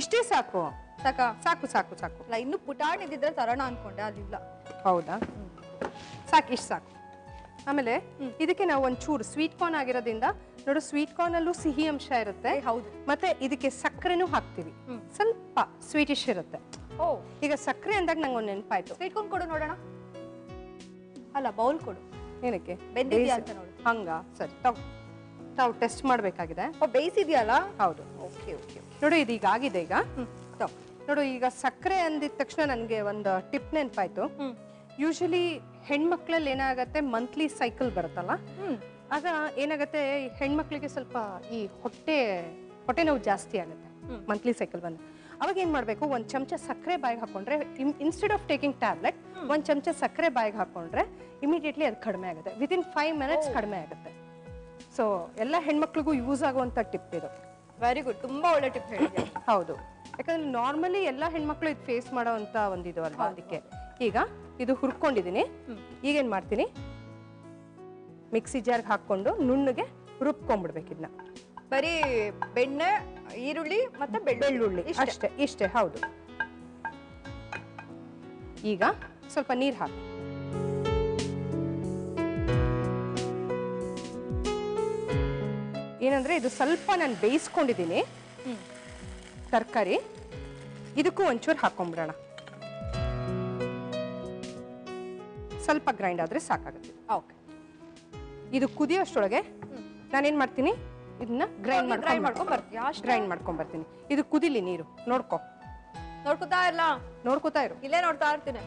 ಇಷ್ಟೇ ಸಾಕು. ಸಾಕಾ? ಸಾಕು ಸಾಕು ಸಾಕು. ಇಲ್ಲ, ಇನ್ನು ಪುಟಾಣಿ ಇದ್ದಿದ್ರೆ ತರೋಣ ಅನ್ಕೊಂಡೆ, ಅದಿಲ್ಲ. ಹೌದಾ? ಸಾಕು, ಇಷ್ಟು ಸಾಕು. ಆಮೇಲೆ ಇದಕ್ಕೆ ನಾವು ಒಂಚೂರು ಸ್ವೀಟ್ ಕಾರ್ನ್ ಆಗಿರೋದ್ರಿಂದ ನೋಡು, ಸ್ವೀಟ್ ಕಾರ್ನ್ ಅಲ್ಲೂ ಸಿಹಿ ಅಂಶ ಇರುತ್ತೆ. ಹೌದು. ಮತ್ತೆ ಇದಕ್ಕೆ ಸಕ್ಕರೆನೂ ಹಾಕ್ತಿವಿ, ಸ್ವಲ್ಪ ಸ್ವೀಟಿಶ್ ಇರುತ್ತೆ. ಈಗ ಸಕ್ಕರೆ ಅಂದಾಗ ನಂಗೆ ಒಂದು ನೆನಪಾಯ್ತು. ಸ್ವೀಟ್ ಕಾರ್ನ್ ಕೊಡು ನೋಡೋಣ. ಅಲ್ಲ, ಬೌಲ್ ಕೊಡು. ಏನಕ್ಕೆ? ಬೆಂದಿದ್ಯಾ ಅಂತ ನೋಡಿ. ಹಂಗ? ಸರಿ, ತಾವು ಟೆಸ್ಟ್ ಮಾಡಬೇಕಾಗಿದೆ. ಬೇಯಿಸಿದ್ಯಲ್ಲ? ಹೌದು. Okay okay. ನೋಡು, ಇದು ಈಗ ಆಗಿದೆ. ಈಗ ನೋಡು, ಈಗ ಸಕ್ಕರೆ ಅಂದಿದ ತಕ್ಷಣ ನನಗೆ ಒಂದು ಟಿಪ್ ನೆನಪಾಯ್ತು. ಯೂಶಲಿ ಹೆಣ್ಮಕ್ಳಲ್ಲಿ ಏನಾಗತ್ತೆ, ಮಂತ್ಲಿ ಸೈಕಲ್ ಬರುತ್ತಲ್ಲ, ಆಗ ಏನಾಗತ್ತೆ, ಹೆಣ್ಮಕ್ಳಿಗೆ ಸ್ವಲ್ಪ ಈ ಹೊಟ್ಟೆ ನೋವು ಜಾಸ್ತಿ ಆಗುತ್ತೆ ಮಂತ್ಲಿ ಸೈಕಲ್ ಬಂದು. ಅವಾಗ ಏನ್ ಮಾಡ್ಬೇಕು, ಒಂದ್ ಚಮಚ ಸಕ್ಕರೆ ಬಾಯಿಗೆ ಹಾಕೊಂಡ್ರೆ, ಇನ್ಸ್ಟೆಡ್ ಆಫ್ ಟೇಕಿಂಗ್ ಟ್ಯಾಬ್ಲೆಟ್ ಒಂದ್ ಚಮಚ ಸಕ್ಕರೆ ಬಾಯಿಗೆ ಹಾಕೊಂಡ್ರೆ ಇಮಿಡಿಯೇಟ್ಲಿ ಅದು ಕಡಿಮೆ ಆಗುತ್ತೆ. ವಿತಿನ್ 5 minutes ಕಡಿಮೆ ಆಗುತ್ತೆ. ಸೊ ಎಲ್ಲ ಹೆಣ್ಮಕ್ಳಿಗೂ ಯೂಸ್ ಆಗುವಂತ ಟಿಪ್ ಇದು. ವೆರಿ ಗುಡ್, ತುಂಬಾ ಒಳ್ಳೆ ಟಿಪ್ ಹೇಳಿದ್ಯಾ. ಹೌದು, ಯಾಕಂದ್ರೆ ನಾರ್ಮಲಿ ಎಲ್ಲ ಹೆಣ್ಮಕ್ಳು ಇದು ಫೇಸ್ ಮಾಡೋವಂತ ಒಂದಿದು ಅಲ್ವಾ, ಅದಕ್ಕೆ. ಈಗ ಇದು ಹುರ್ಕೊಂಡಿದೀನಿ. ಈಗೇನ್ ಮಾಡ್ತೀನಿ, ಮಿಕ್ಸಿ ಜಾರ್ಗೆ ಹಾಕೊಂಡು ನುಣ್ಣಗೆ ರುಬ್ಕೊಂಡ್ಬಿಡ್ಬೇಕು ಇದನ್ನ. ಬರೀ ಬೆಣ್ಣೆ, ಈರುಳ್ಳಿ ಮತ್ತೆ ಬೆಳ್ಳುಳ್ಳಿ ಅಷ್ಟೇ, ಇಷ್ಟೇ. ಹೌದು. ಈಗ ಸ್ವಲ್ಪ ನೀರು ಹಾಕಿ, ಏನಂದ್ರೆ ಇದು ಸ್ವಲ್ಪ ನಾನು ಬೇಯಿಸ್ಕೊಂಡಿದ್ದೀನಿ ತರಕಾರಿ, ಇದಕ್ಕೂ ಒಂಚೂರು ಹಾಕೊಂಡ್ಬಿಡೋಣ. ಸ್ವಲ್ಪ ಗ್ರೈಂಡ್ ಆದ್ರೆ ಸಾಕಾಗುತ್ತೆ. ಓಕೆ. ಇದು ಕುದಿಯೋಷ್ಟೊಳಗೆ ನಾನೇನ್ ಮಾಡ್ತೀನಿ, ಇದನ್ನ ಗ್ರೈಂಡ್ ಮಾಡ್ಕೊಂಡ್ ಬರ್ತೀಯಾ? ಗ್ರೈಂಡ್ ಮಾಡ್ಕೊಂಡ್ ಬರ್ತೀನಿ. ಇದು ಕುದಿಲಿ, ನೀರು ನೋಡ್ಕೊತಾ ಇರು. ಇಲ್ಲೇ ನೋಡ್ತಾ ಇರ್ತೀನಿ.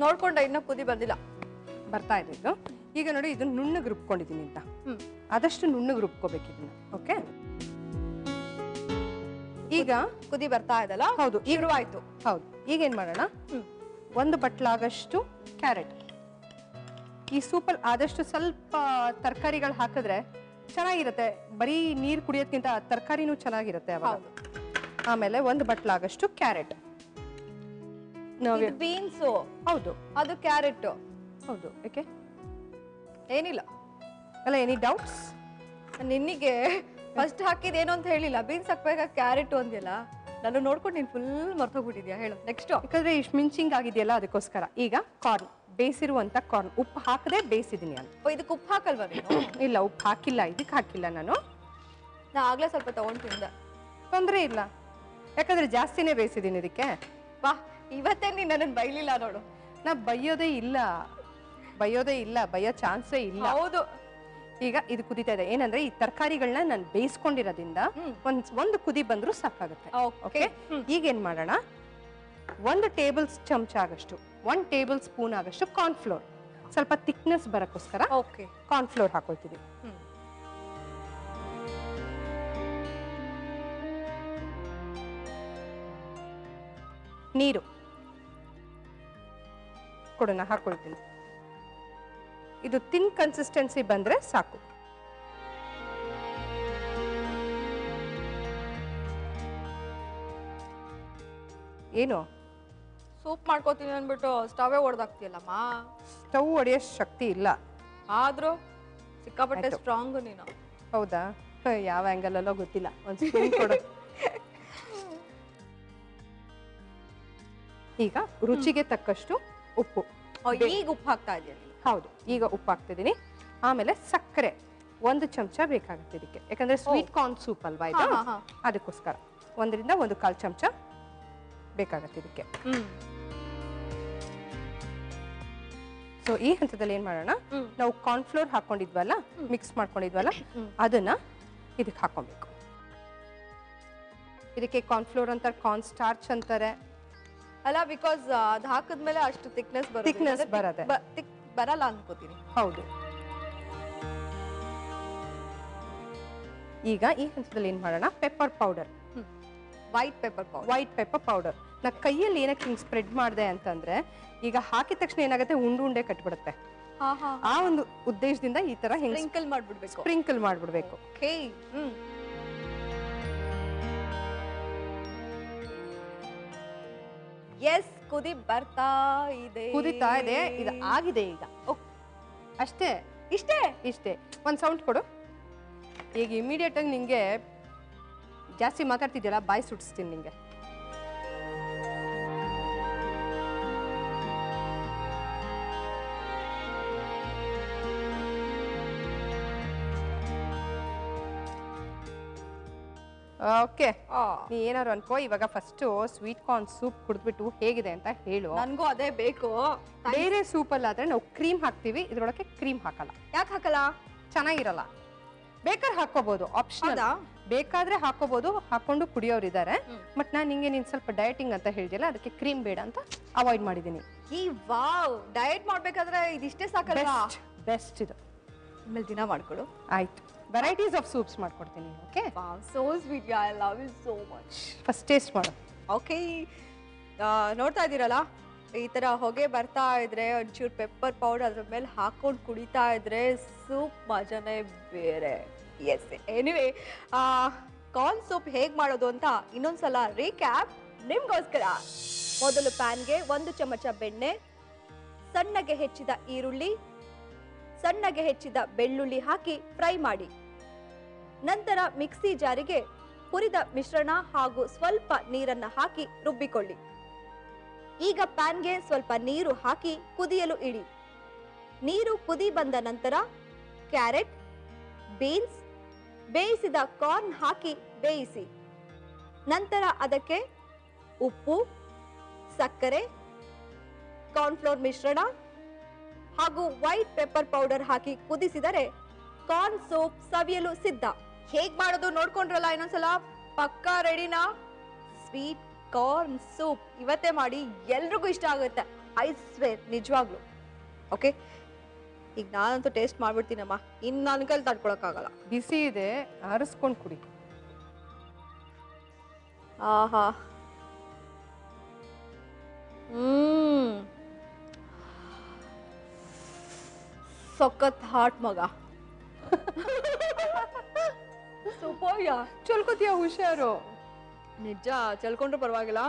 ನೋಡ್ಕೊಂಡ, ಇನ್ನ ಕುದಿ ಬಂದಿಲ್ಲ. ಬರ್ತಾ ಇದೆ ಇದು. ಈಗ ನೋಡಿ ಇದು ನುಣ್ಣಗೆ ರುಬ್ಕೊಂಡಿದ್ದೀನಿ ಅಂತ. ಆದಷ್ಟು ನುಣ್ಣಗೆ ರುಬ್ಕೋಬೇಕು ಇದನ್ನ. ಓಕೆ, ಈಗ ಕುದಿ ಬರ್ತಾ ಇದಲ್ಲ? ಹೌದು, ಶುರುವಾಯ್ತು. ಹೌದು. ಈಗ ಏನ್ ಮಾಡೋಣ, ಒಂದು ಬಟ್ಲಾಗಷ್ಟು ಕ್ಯಾರೆಟ್. ಈ ಸೂಪಲ್ಲಿ ಆದಷ್ಟು ಸ್ವಲ್ಪ ತರಕಾರಿಗಳು ಹಾಕಿದ್ರೆ ಚೆನ್ನಾಗಿರುತ್ತೆ. ಬರೀ ನೀರು ಕುಡಿಯೋದ್ಕಿಂತ ತರಕಾರಿನೂ ಚೆನ್ನಾಗಿರುತ್ತೆ ಅವಾಗ. ಆಮೇಲೆ ಒಂದು ಬಟ್ಲಾಗಷ್ಟು ಕ್ಯಾರೆಟ್. ಬೀನ್ಸ್. ಹೌದು, ಅದು ಕ್ಯಾರೆಟ್. ಹೌದು. ಯಾಕೆ? ಏನಿಲ್ಲ. ಅಲ್ಲ, ಎನಿ ಡೌಟ್ಸ್? ನಿನ್ನಿಗೆ ಫಸ್ಟ್ ಹಾಕಿದ್ ಏನು ಅಂತ ಹೇಳಿಲ್ಲ. ಬೀನ್ಸ್ ಹಾಕ್ಬೇಕಾ ಕ್ಯಾರೆಟ್ ಅಂದಿಲ್ಲ. ನಾನು ನೋಡ್ಕೊಂಡು ನೀನ್ ಫುಲ್ ಮರ್ತೋಗ್ಬಿಟ್ಟಿದ್ಯಾ. ಹೇಳು ನೆಕ್ಸ್ಟ್. ಯಾಕಂದ್ರೆ ಇಷ್ಟು ಮಿಂಚಿಂಗ್ ಆಗಿದೆಯಲ್ಲ ಅದಕ್ಕೋಸ್ಕರ. ಈಗ ಕಾರ್ನ್, ಬೇಯಿಸಿರುವಂತ ಕಾರ್ನ್. ಉಪ್ಪು ಹಾಕದೆ ಬೇಯಿಸಿದೀನಿ ನಾನು. ಇದಕ್ಕೆ ಉಪ್ಪು ಹಾಕಲ್ವಾ ನೀನು? ಇಲ್ಲ, ಉಪ್ಪು ಹಾಕಿಲ್ಲ, ಇದಕ್ಕೆ ಹಾಕಿಲ್ಲ ನಾನು. ನಾ ಆಗ್ಲೇ ಸ್ವಲ್ಪ ತಗೊಂಡ್ ತಿಂದೆ. ತೊಂದರೆ ಇಲ್ಲ, ಯಾಕಂದ್ರೆ ಜಾಸ್ತಿನೇ ಬೇಯಿಸಿದೀನಿ ಇದಕ್ಕೆ. ಬಾ, ಇವತ್ತೇ ನೀನ್ ನನ್ನ ಬೈಲಿಲ್ಲ ನೋಡು. ನಾ ಬೈಯೋದೇ ಇಲ್ಲ, ಬೈಯೋ ಚಾನ್ಸೇ ಇಲ್ಲ. ಹೌದು. ಈಗ ಇದು ಕುದಿತಾ ಇದೆ. ಏನಂದ್ರೆ ಈ ತರಕಾರಿಗಳನ್ನ ನಾನು ಬೇಯಿಸ್ಕೊಂಡಿರೋದ್ರಿಂದ ಒಂದು ಕುದಿ ಬಂದ್ರು ಸಾಕಾಗುತ್ತೆ. ಓಕೆ, ಈಗ ಏನ್ ಮಾಡೋಣ, 1 ಟೇಬಲ್ ಚಮಚ ಆಗಷ್ಟು, 1 ಟೇಬಲ್ ಸ್ಪೂನ್ ಆಗಷ್ಟು ಕಾರ್ನ್ಫ್ಲೋರ್. ಸ್ವಲ್ಪ ಥಿಕ್ನೆಸ್ ಬರಕ್ಕೋಸ್ಕರ ಕಾರ್ನ್ಫ್ಲೋರ್ ಹಾಕೊಳ್ತೀವಿ. ನೀರು ಕೊಡೋಣ, ಹಾಕೊಳ್ತೀನಿ. ಇದು ತಿನ್ ಕನ್ಸಿಸ್ಟೆನ್ಸಿ ಬಂದ್ರೆ ಸಾಕು. ಏನು ಸೂಪ್ ಮಾಡ್ಕೋತೀನಿ ಅಂದ್ಬಿಟ್ಟು ಸ್ಟವ್ ಹೊಡೆದಾಕ್ತಿಯಲ್ಲಮ್ಮ. ಸ್ಟವ್ ಹೊಡೆಯೋ ಶಕ್ತಿ ಇಲ್ಲ, ಆದ್ರೂ ಸಿಕ್ಕಾಪಟ್ಟೆ ಸ್ಟ್ರಾಂಗ್ ನೀನು. ಹೌದಾ? ಯಾವ ಆಂಗಲ್ ಅಲ್ಲೋ ಗೊತ್ತಿಲ್ಲ. ಒಂದು ಸ್ಪೂನ್ ಕೊಡು. ಈಗ ರುಚಿಗೆ ತಕ್ಕಷ್ಟು ಉಪ್ಪು. ಈಗ ಉಪ್ಪು ಹಾಕ್ತಾ ಇದೆಯಾ? ಹೌದು, ಈಗ ಉಪ್ಪು ಹಾಕ್ತಿದ್ದೀನಿ. ಆಮೇಲೆ ಸಕ್ಕರೆ 1 ಚಮಚ ಬೇಕಾಗುತ್ತೆ ಇದಕ್ಕೆ, ಯಾಕಂದ್ರೆ ಸ್ವೀಟ್ ಕಾರ್ನ್ ಸೂಪ್ ಅಲ್ವಾ ಇದು, ಅದಕ್ಕೋಸ್ಕರ 1 ರಿಂದ 1/4 ಚಮಚ ಬೇಕಾಗತ್ತೆ ಇದಕ್ಕೆ. ಸೊ ಈ ಹಂತದಲ್ಲಿ ಏನ್ ಮಾಡೋಣ, ನಾವು ಕಾರ್ನ್ಫ್ಲೋರ್ ಹಾಕೊಂಡಿದ್ವಲ್ಲ, ಮಿಕ್ಸ್ ಮಾಡ್ಕೊಂಡಿದ್ವಲ್ಲ, ಅದನ್ನ ಇದಕ್ಕೆ ಹಾಕೊಬೇಕು. ಇದಕ್ಕೆ ಕಾರ್ನ್ಫ್ಲೋರ್ ಅಂತಾರೆ, ಕಾರ್ನ್ ಸ್ಟಾರ್ಚ್ ಅಂತಾರೆ. ಅಲ್ಲ, ಬಿಕಾಸ್ ಅದ್ ಹಾಕಿದ್ಮೇಲೆ ಅಷ್ಟು ಥಿಕ್ನೆಸ್ ಬರಲ್ಲ ಅನ್ಕೋತೀನಿ. ಹೌದು. ಈಗ ಈ ಹಂತದಲ್ಲಿ ಏನ್ ಮಾಡೋಣ, pepper powder, white pepper powder. ನಾ ಕೈಯಲ್ಲಿ ಏನಕ್ಕೆ ಹಿಂಗ್ ಸ್ಪ್ರೆಡ್ ಮಾಡಿದೆ ಅಂತಂದ್ರೆ, ಈಗ ಹಾಕಿದ ತಕ್ಷಣ ಏನಾಗುತ್ತೆ, ಉಂಡೆ ಕಟ್ಬಿಡುತ್ತೆ. ಆ ಒಂದು ಉದ್ದೇಶದಿಂದ ಈ ತರ ಸ್ಪ್ರಿಂಕಲ್ ಮಾಡ್ಬಿಡ್ಬೇಕು. ಎಸ್, ಕುದಿತಾ ಇದೆ. ಇದು ಆಗಿದೆ ಈಗ. ಅಷ್ಟೇ, ಇಷ್ಟೇ. ಒಂದ್ ಸೌಂಡ್ ಕೊಡು. ಈಗ ಇಮಿಡಿಯೇಟ್ ಆಗಿ ನಿಂಗೆ ಜಾಸ್ತಿ ಮಾತಾಡ್ತಿದ್ಯಲ್ಲ, ಬಾಯಿ ಸುಡಿಸ್ತೀನಿ ನಿಂಗೆ. ಓಕೆ, ನೀ ಏನಾದ್ರು ಅನ್ಕೋ. ಇವಾಗ ಫಸ್ಟ್ ಸ್ವೀಟ್ ಕಾರ್ನ್ ಸೂಪ್ ಕುಡಿದ್ಬಿಟ್ಟು ಹೇಗಿದೆ ಅಂತ ಹೇಳು. ನನ್ಗೂ ಅದೇ ಬೇಕು. ಬೇರೆ ಸೂಪ್ ಅಲ್ಲಾದ್ರೆ ನಾವು ಕ್ರೀಮ್ ಹಾಕ್ತಿವಿ, ಇದ್ರೊಳಗೆ ಕ್ರೀಮ್ ಹಾಕಲ್ಲ. ಯಾಕೆ ಹಾಕಲ್ಲ? ಚೆನ್ನಾಗಿರಲ್ಲ. ಬೇಕಾದ್ರೆ ಹಾಕೋಬಹುದು, ಆಪ್ಷನಲ್. ಬೇಕಾದ್ರೆ ಹಾಕೋಬಹುದು, ಹಾಕೊಂಡು ಕುಡಿಯೋರು ಇದಾರೆ. ಬಟ್ ನಾನು ನಿಂಗೆ ನೀನ್ ಸ್ವಲ್ಪ ಡಯಟಿಂಗ್ ಅಂತ ಹೇಳಿದಿಲ್ಲ, ಅದಕ್ಕೆ ಕ್ರೀಮ್ ಬೇಡ ಅಂತ ಅವಾಯ್ಡ್ ಮಾಡಿದೀನಿ. ಈ ವಾವ್, ಡಯಟ್ ಮಾಡ್ಬೇಕಾದ್ರೆ ಇದಿಷ್ಟೇ ಸಾಕಲ್ಲ? ಬೆಸ್ಟ್ ಇದು. ಆಮೇಲೆ ದಿನ ಮಾಡ್ಕೊಡು. ಆಯ್ತು, ವೆರೈಟೀಸ್ ಆಫ್ ಸೂಪ್ಸ್ ಮಾಡ್ಕೊಡ್ತೀನಿ. Okay, so sweet, I love you so much. First taste ಮಾಡು. ಓಕೆ, ನೋಡ್ತಾ ಇದ್ದೀರಲ್ಲ, ಈ ತರ ಹೊಗೆ ಬರ್ತಾ ಇದ್ರೆ ಒಂಚೂರು ಪೆಪ್ಪರ್ ಪೌಡರ್ ಅದ್ರ ಮೇಲೆ ಹಾಕೊಂಡು ಕುಡಿತಾ ಇದ್ರೆ ಸೂಪ್ ಮಜಾನೇ ಬೇರೆ. ಎಸ್, ಎನಿವೆ, ಕಾರ್ನ್ ಸೂಪ್ ಹೇಗೆ ಮಾಡೋದು ಅಂತ ಇನ್ನೊಂದ್ಸಲ ರೀಕ್ಯಾಪ್ ನಿಮ್ಗೋಸ್ಕರ. ಮೊದಲು ಪ್ಯಾನ್ಗೆ 1 ಚಮಚ ಬೆಣ್ಣೆ, ಸಣ್ಣಗೆ ಹೆಚ್ಚಿದ ಈರುಳ್ಳಿ, ಸಣ್ಣಗೆ ಹೆಚ್ಚಿದ ಬೆಳ್ಳುಳ್ಳಿ ಹಾಕಿ ಫ್ರೈ ಮಾಡಿ. ನಂತರ ಮಿಕ್ಸಿ ಜಾರಿಗೆ ಹುರಿದ ಮಿಶ್ರಣ ಹಾಗೂ ಸ್ವಲ್ಪ ನೀರನ್ನ ಹಾಕಿ ರುಬ್ಬಿಕೊಳ್ಳಿ. ಈಗ ಪ್ಯಾನ್ಗೆ ಸ್ವಲ್ಪ ನೀರು ಹಾಕಿ ಕುದಿಯಲು ಇಡಿ. ನೀರು ಕುದಿ ಬಂದ ನಂತರ ಕ್ಯಾರೆಟ್, ಬೀನ್ಸ್, ಬೇಯಿಸಿದ ಕಾರ್ನ್ ಹಾಕಿ ಬೇಯಿಸಿ. ನಂತರ ಅದಕ್ಕೆ ಉಪ್ಪು, ಸಕ್ಕರೆ, ಕಾರ್ನ್ಫ್ಲೋರ್ ಮಿಶ್ರಣ ಹಾಗೂ ವೈಟ್ ಪೆಪ್ಪರ್ ಪೌಡರ್ ಹಾಕಿ ಕುದಿಸಿದರೆ ಕಾರ್ನ್ ಸೂಪ್ ಸವಿಯಲು ಸಿದ್ಧ. ಹೇಗ್ ಮಾಡೋದು ನೋಡ್ಕೊಂಡ್ರಲ್ಲ, ಇನ್ನೊಂದ್ಸಲ ಪಕ್ಕಾ ರೆಡಿನಾ? ಸ್ವೀಟ್ ಕಾರ್ನ್ ಸೂಪ್ ಇವತ್ತೇ ಮಾಡಿ, ಎಲ್ರಿಗೂ ಇಷ್ಟ ಆಗುತ್ತೆ, ಐ ಸ್ವೇರ್, ನಿಜವಾಗ್ಲು. ಓಕೆ, ಈಗ ನಾನಂತೂ ಟೇಸ್ಟ್ ಮಾಡ್ಬಿಡ್ತೀನಮ್ಮ. ಇನ್ನು ನನ್ನ ಕೈಲಿ ತಡ್ಕೊಳಕ್ಕಾಗಲ್ಲ. ಬಿಸಿ ಇದೆ, ಆರಿಸ್ಕೊಂಡು ಕುಡಿ. ಆಹಾ, ಸಖತ್ ಹಾಟ್ ಮಗ. ಸೂಪರ್ಯ. ಚೊಲ್ಕೋತೀಯ, ಹುಷಾರು. ನಿಜ, ಚಲ್ಕೊಂಡ್ರು ಪರವಾಗಿಲ್ಲ,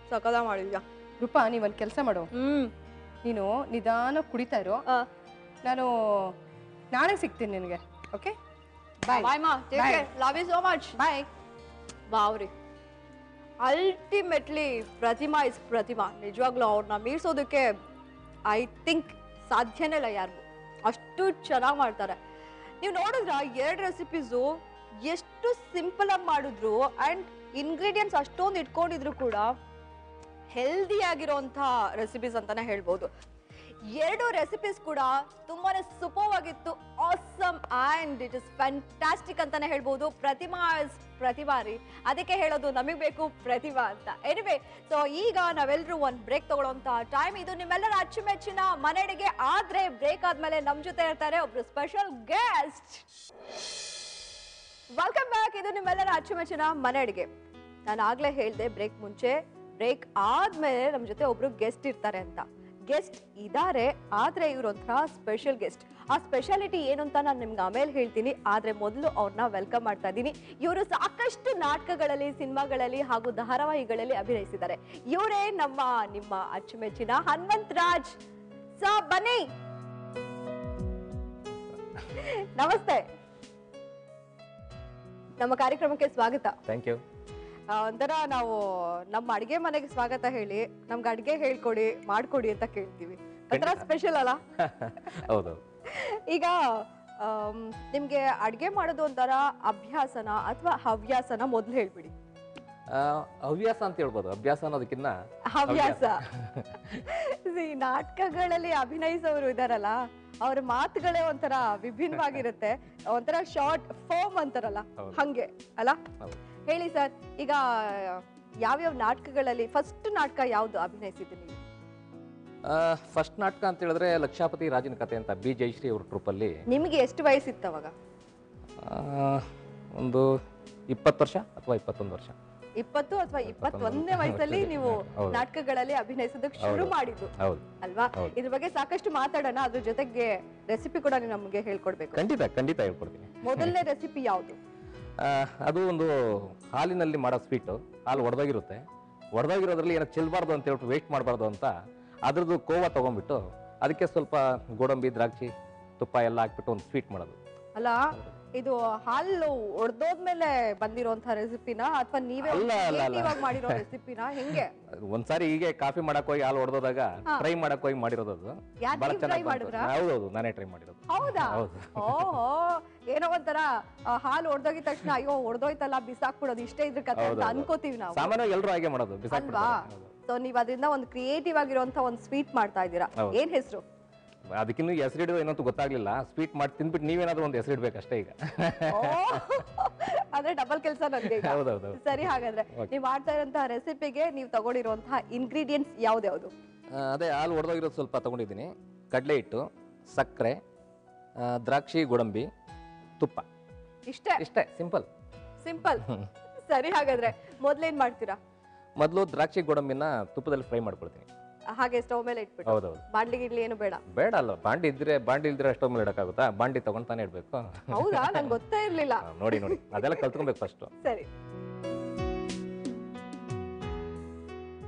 ಸಕದ ಮಾಡಿದ್ಯಾ. ರೂಪಾ, ನೀವೊಂದು ಕೆಲಸ ಮಾಡು. ನೀನು ನಿಧಾನ ಕುಡಿತಾ ಇರೋ, ನಾನು ನಾಳೆ ಸಿಗ್ತೀನಿ ನಿನಗೆ. Okay, bye. ಬಾಯ್ ಮಾ, take care, love you so much. Bye. Bawri, ultimately Pratima is Pratima. ನಿಜವಾಗ್ಲೂ ಅವ್ರನ್ನ ಮೀರ್ಸೋದಕ್ಕೆ ಐ ಥಿಂಕ್ ಸಾಧ್ಯನೇ ಇಲ್ಲ ಯಾರಿಗೂ. ಅಷ್ಟು ಚೆನ್ನಾಗಿ ಮಾಡ್ತಾರೆ. ನೀವು ನೋಡಿದ್ರ 2 ರೆಸಿಪೀಸು ಎಷ್ಟು ಸಿಂಪಲ್ ಆಗಿ ಮಾಡಿದ್ರು ಅಂಡ್ ಇಂಗ್ರೀಡಿಯೆಂಟ್ಸ್ ಅಷ್ಟೊಂದು ಇಟ್ಕೊಂಡಿದ್ರು ಕೂಡ ಹೆಲ್ದಿ ಆಗಿರೋಂಥ ರೆಸಿಪೀಸ್ ಅಂತಾನೆ ಹೇಳ್ಬೋದು. 2 ರೆಸಿಪೀಸ್ ಕೂಡ ತುಂಬಾನೇ ಸೂಪರ್ ಆಗಿತ್ತು, awesome and it is fantastic ಅಂತಾನೆ ಹೇಳ್ಬೋದು. ಪ್ರತಿಭಾ ರೀ, ಅದಕ್ಕೆ ಹೇಳೋದು ನಮಗೆ ಬೇಕು ಪ್ರತಿಭಾ ಅಂತ. ಎನಿವೆ, ಸೊ ಈಗ ನಾವೆಲ್ಲರೂ ಒಂದು ಬ್ರೇಕ್ ತಗೊಳ್ಳೋಂಥ ಟೈಮ್ ಇದು. ನಿಮ್ಮೆಲ್ಲರ ಅಚ್ಚುಮೆಚ್ಚಿನ ಮನೆ ಅಡುಗೆ. ಆದ್ರೆ ಬ್ರೇಕ್ ಆದ್ಮೇಲೆ ನಮ್ ಜೊತೆ ಇರ್ತಾರೆ ಒಬ್ರು ಸ್ಪೆಷಲ್ ಗೆಸ್ಟ್. Welcome back. ಇದು ನಿಮ್ಮೆಲ್ಲರ ಅಚ್ಚುಮೆಚ್ಚಿನ ಮನೆ ಅಡುಗೆ. ನಾನು ಆಗ್ಲೇ ಹೇಳ್ದೆ ಬ್ರೇಕ್ ಮುಂಚೆ, ಬ್ರೇಕ್ ಆದ್ಮೇಲೆ ನಮ್ ಜೊತೆ ಒಬ್ರು ಗೆಸ್ಟ್ ಇರ್ತಾರೆ ಅಂತ. ಗೆಸ್ಟ್ ಇದಾರೆ, ಆದ್ರೆ ಇವ್ರೊಂಥರ ಸ್ಪೆಷಲ್ ಗೆಸ್ಟ್. ಆ ಸ್ಪೆಷಾಲಿಟಿ ಏನು ಅಂತ ನಾನು ನಿಮ್ಗೆ ಆಮೇಲೆ ಹೇಳ್ತೀನಿ. ಆದ್ರೆ ಮೊದಲು ಅವ್ರನ್ನ ವೆಲ್ಕಮ್ ಮಾಡ್ತಾ ಇದ್ದೀನಿ. ಇವರು ಸಾಕಷ್ಟು ನಾಟಕಗಳಲ್ಲಿ, ಸಿನಿಮಾಗಳಲ್ಲಿ ಹಾಗೂ ಧಾರಾವಾಹಿಗಳಲ್ಲಿ ಅಭಿನಯಿಸಿದ್ದಾರೆ. ಇವರೇ ನಿಮ್ಮ ಅಚ್ಚುಮೆಚ್ಚಿನ ಹನುಮಂತರಾಜ್. ಬನ್ನಿ. ನಮಸ್ತೆ, ನಮ್ಮ ಕಾರ್ಯಕ್ರಮಕ್ಕೆ ಸ್ವಾಗತ. Thank you. ಒಂಥರ ನಾವು ನಮ್ಮ ಅಡಿಗೆ ಮನೆಗೆ ಸ್ವಾಗತ ಹೇಳಿ ನಮ್ಗೆ ಅಡಿಗೆ ಹೇಳ್ಕೊಡಿ, ಮಾಡ್ಕೊಡಿ ಅಂತ ಕೇಳ್ತೀವಿ. ಒಂಥರ ಸ್ಪೆಷಲ್ ಅಲ್ಲ? ಹೌದು. ಈಗ ನಿಮ್ಗೆ ಅಡಿಗೆ ಮಾಡೋದು ಒಂಥರ ಅಭ್ಯಾಸನ ಅಥವಾ ಹವ್ಯಾಸನ? ಮೊದ್ಲು ಹೇಳ್ಬಿಡಿ. ಹವ್ಯಾಸ ಅಂತ ಹೇಳ್ಬೋದು, ಅಭ್ಯಾಸ ಅನ್ನೋದಕ್ಕಿಂತ ಹವ್ಯಾಸ. ಈ ನಾಟಕಗಳಲ್ಲಿ ಅಭಿನಯಿಸೋರು ಇದಾರಲ್ಲ, ಅವ್ರ ಮಾತುಗಳೇ ಒಂಥರ ವಿಭಿನ್ನವಾಗಿರುತ್ತೆ. ಒಂಥರ ಶಾರ್ಟ್ ಫಾರ್ಮ್ ಅಂತಾರಲ್ಲ, ಹಂಗೆ ಅಲ್ಲ? ಹೇಳಿ ಸರ್, ಈಗ ಯಾವ್ಯಾವ ನಾಟಕಗಳಲ್ಲಿ ಫಸ್ಟ್ ನಾಟಕ ಯಾವ್ದು ಅಭಿನಯಿಸಿದ್ದೀನಿ ನೀವು? ಫಸ್ಟ್ ನಾಟಕ ಅಂತ ಹೇಳಿದ್ರೆ ಲಕ್ಷಾಪತಿ ರಾಜನ ಕತೆ ಅಂತ ಬಿ ಜಯಶ್ರೀ ಅವ್ರ ಟ್ರೂಪಲ್ಲಿ. ನಿಮಗೆ ಎಷ್ಟು ವಯಸ್ಸಿತ್ತು ಅವಾಗ? ಒಂದು 20 ವರ್ಷ ಅಥವಾ 21 ವರ್ಷ. 20 ಅಥವಾ 21ನೇ ವಯಸ್ಸಲ್ಲಿ ನೀವು ನಾಟಕಗಳಲ್ಲಿ ಅಭಿನಯಿಸೋದಕ್ಕೆ ಶುರು ಮಾಡಿದ್ದು ಅಲ್ವಾ? ಇದ್ರ ಬಗ್ಗೆ ಸಾಕಷ್ಟು ಮಾತಾಡೋಣ. ಅದ್ರ ಜೊತೆಗೆ ರೆಸಿಪಿ ಕೂಡ ನೀವು ನಮಗೆ ಹೇಳ್ಕೊಡ್ಬೇಕು. ಖಂಡಿತ ಹೇಳ್ಕೊಡ್ತೀನಿ. ಮೊದಲನೇ ರೆಸಿಪಿ ಯಾವುದು? ಅದು ಒಂದು ಹಾಲಿನಲ್ಲಿ ಮಾಡೋ ಸ್ವೀಟು. ಹಾಲು ಒಡೆದೋಗಿರೋದ್ರಲ್ಲಿ ಏನೋ ಚೆಲ್ಬಾರ್ದು ಅಂತ ಹೇಳ್ಬಿಟ್ಟು ವೇಸ್ಟ್ ಮಾಡಬಾರ್ದು ಅಂತ ಅದ್ರದ್ದು ಕೋವಾ ತಗೊಂಡ್ಬಿಟ್ಟು ಅದಕ್ಕೆ ಸ್ವಲ್ಪ ಗೋಡಂಬಿ, ದ್ರಾಕ್ಷಿ, ತುಪ್ಪ ಎಲ್ಲ ಹಾಕ್ಬಿಟ್ಟು ಒಂದು ಸ್ವೀಟ್ ಮಾಡೋದು. ಅಲ್ಲ, ಇದು ಹಾಲು ಒಡೆದೋದ್ಮೇಲೆ ಬಂದಿರೋಂಥ ರೆಸಿಪಿನ ಅಥವಾ ನೀವೇ ಮಾಡಿರೋ ರೆಸಿಪಿನ? ಹೆಂಗೆ? ಒಂದ್ಸಾರಿ ಹೀಗೆ ಕಾಫಿ ಮಾಡಕ್ ಹೋಗಿ ಹಾಲು ಹೊಡೆದೋದಾಗ ಟ್ರೈ ಮಾಡಕ್ ಹೋಗಿ ಮಾಡಿರೋದು. ಅದು ಬಹಳ ಚೆನ್ನಾಗಿ ಮಾಡಿದ್ರು. ಹೌದೌದು, ನಾನೇ ಟ್ರೈ ಮಾಡಿರೋದು. ಹೌದಾ? ಓಹೋ, ಏನೋ ಒಂಥರ ಹಾಲು ಹೊಡೆದೋಗಿದ ತಕ್ಷಣ ಅಯ್ಯೋ ಹೊಡೆದೋಯ್ತಲ್ಲ ಬಿಸಾಕ್ಬಿಡೋದು, ಇಷ್ಟೇ ಇದ್ರ ಕಥೆ ಅಂತ ಅನ್ಕೋತೀವಿ ನಾವು. ಸಾಮಾನ್ಯ ಎಲ್ಲರೂ ಹಾಗೆ ಮಾಡೋದು, ಅಲ್ವಾ? ಸೊ ನೀವ್ ಅದರಿಂದ ಒಂದು ಕ್ರಿಯೇಟಿವ್ ಆಗಿರುವಂತ ಒಂದು ಸ್ವೀಟ್ ಮಾಡ್ತಾ ಇದ್ದೀರಾ. ಏನ್ ಹೆಸರು? ಅದಕ್ಕಿನ್ನೂ ಹೆಸರಿಡೋದು ಏನಂತೂ ಗೊತ್ತಾಗ್ಲಿಲ್ಲ. ಸ್ವೀಟ್ ಮಾಡಿ ತಿಂದ್ಬಿಟ್ಟು ನೀವೇನಾದ್ರೂ ಒಂದು ಹೆಸರಿಡ್ಬೇಕಷ್ಟೇ ಈಗ. ಅಂದ್ರೆ ಡಬಲ್ ಕೆಲಸ ನನಗೆ. ಸರಿ, ಹಾಗಾದ್ರೆ ನೀವು ಮಾಡ್ತಾ ಇರೋಂತಹ ರೆಸಿಪಿಗೆ ನೀವು ತಗೊಂಡಿರುವಂತಹ ಇಂಗ್ರೀಡಿಯೆಂಟ್ಸ್ ಯಾವ್ದ್ಯಾವ್ದು? ಅದೇ ಹಾಲು ಹೊಡೆದೋಗಿರೋದು ಸ್ವಲ್ಪ ತಗೊಂಡಿದ್ದೀನಿ. ಕಡಲೆ ಹಿಟ್ಟು, ಸಕ್ಕರೆ, ದ್ರಾಕ್ಷಿ, ಗೋಡಂಬಿ, ತುಪ್ಪ. ಇಷ್ಟೇ ಸಿಂಪಲ್. ಸರಿ, ಹಾಗಾದ್ರೆ ಮೊದ್ಲೇನ್ ಮಾಡ್ತೀರಾ? ಮೊದಲು ದ್ರಾಕ್ಷಿ ಗೋಡಂಬಿನ ತುಪ್ಪದಲ್ಲಿ ಫ್ರೈ ಮಾಡ್ಕೊಳ್ತೀನಿ. ಹಾಗೆ ಸ್ಟವ್ ಮೇಲೆ ಇಟ್ಬಿಟ್ಟು? ಹೌದೌದು. ಬಾಂಡ್ಲಿ ಗಿಡ್ಲಿ ಏನು ಬೇಡ? ಬೇಡ ಅಲ್ಲ, ಬಾಂಡಿ ಇಲ್ದಿರೆ ಸ್ಟವ್ ಮೇಲೆ ಇಡಕ್ಕಾಗುತ್ತಾ? ಬಾಂಡಿ ತಗೊಂಡ್ತಾನೆ ಇಡ್ಬೇಕು. ಹೌದಾ? ನಂಗೆ ಗೊತ್ತೇ ಇರ್ಲಿಲ್ಲ. ನೋಡಿ ಅದೆಲ್ಲ ಕಲ್ತ್ಕೊಬೇಕು ಫಸ್ಟ್. ಸರಿ,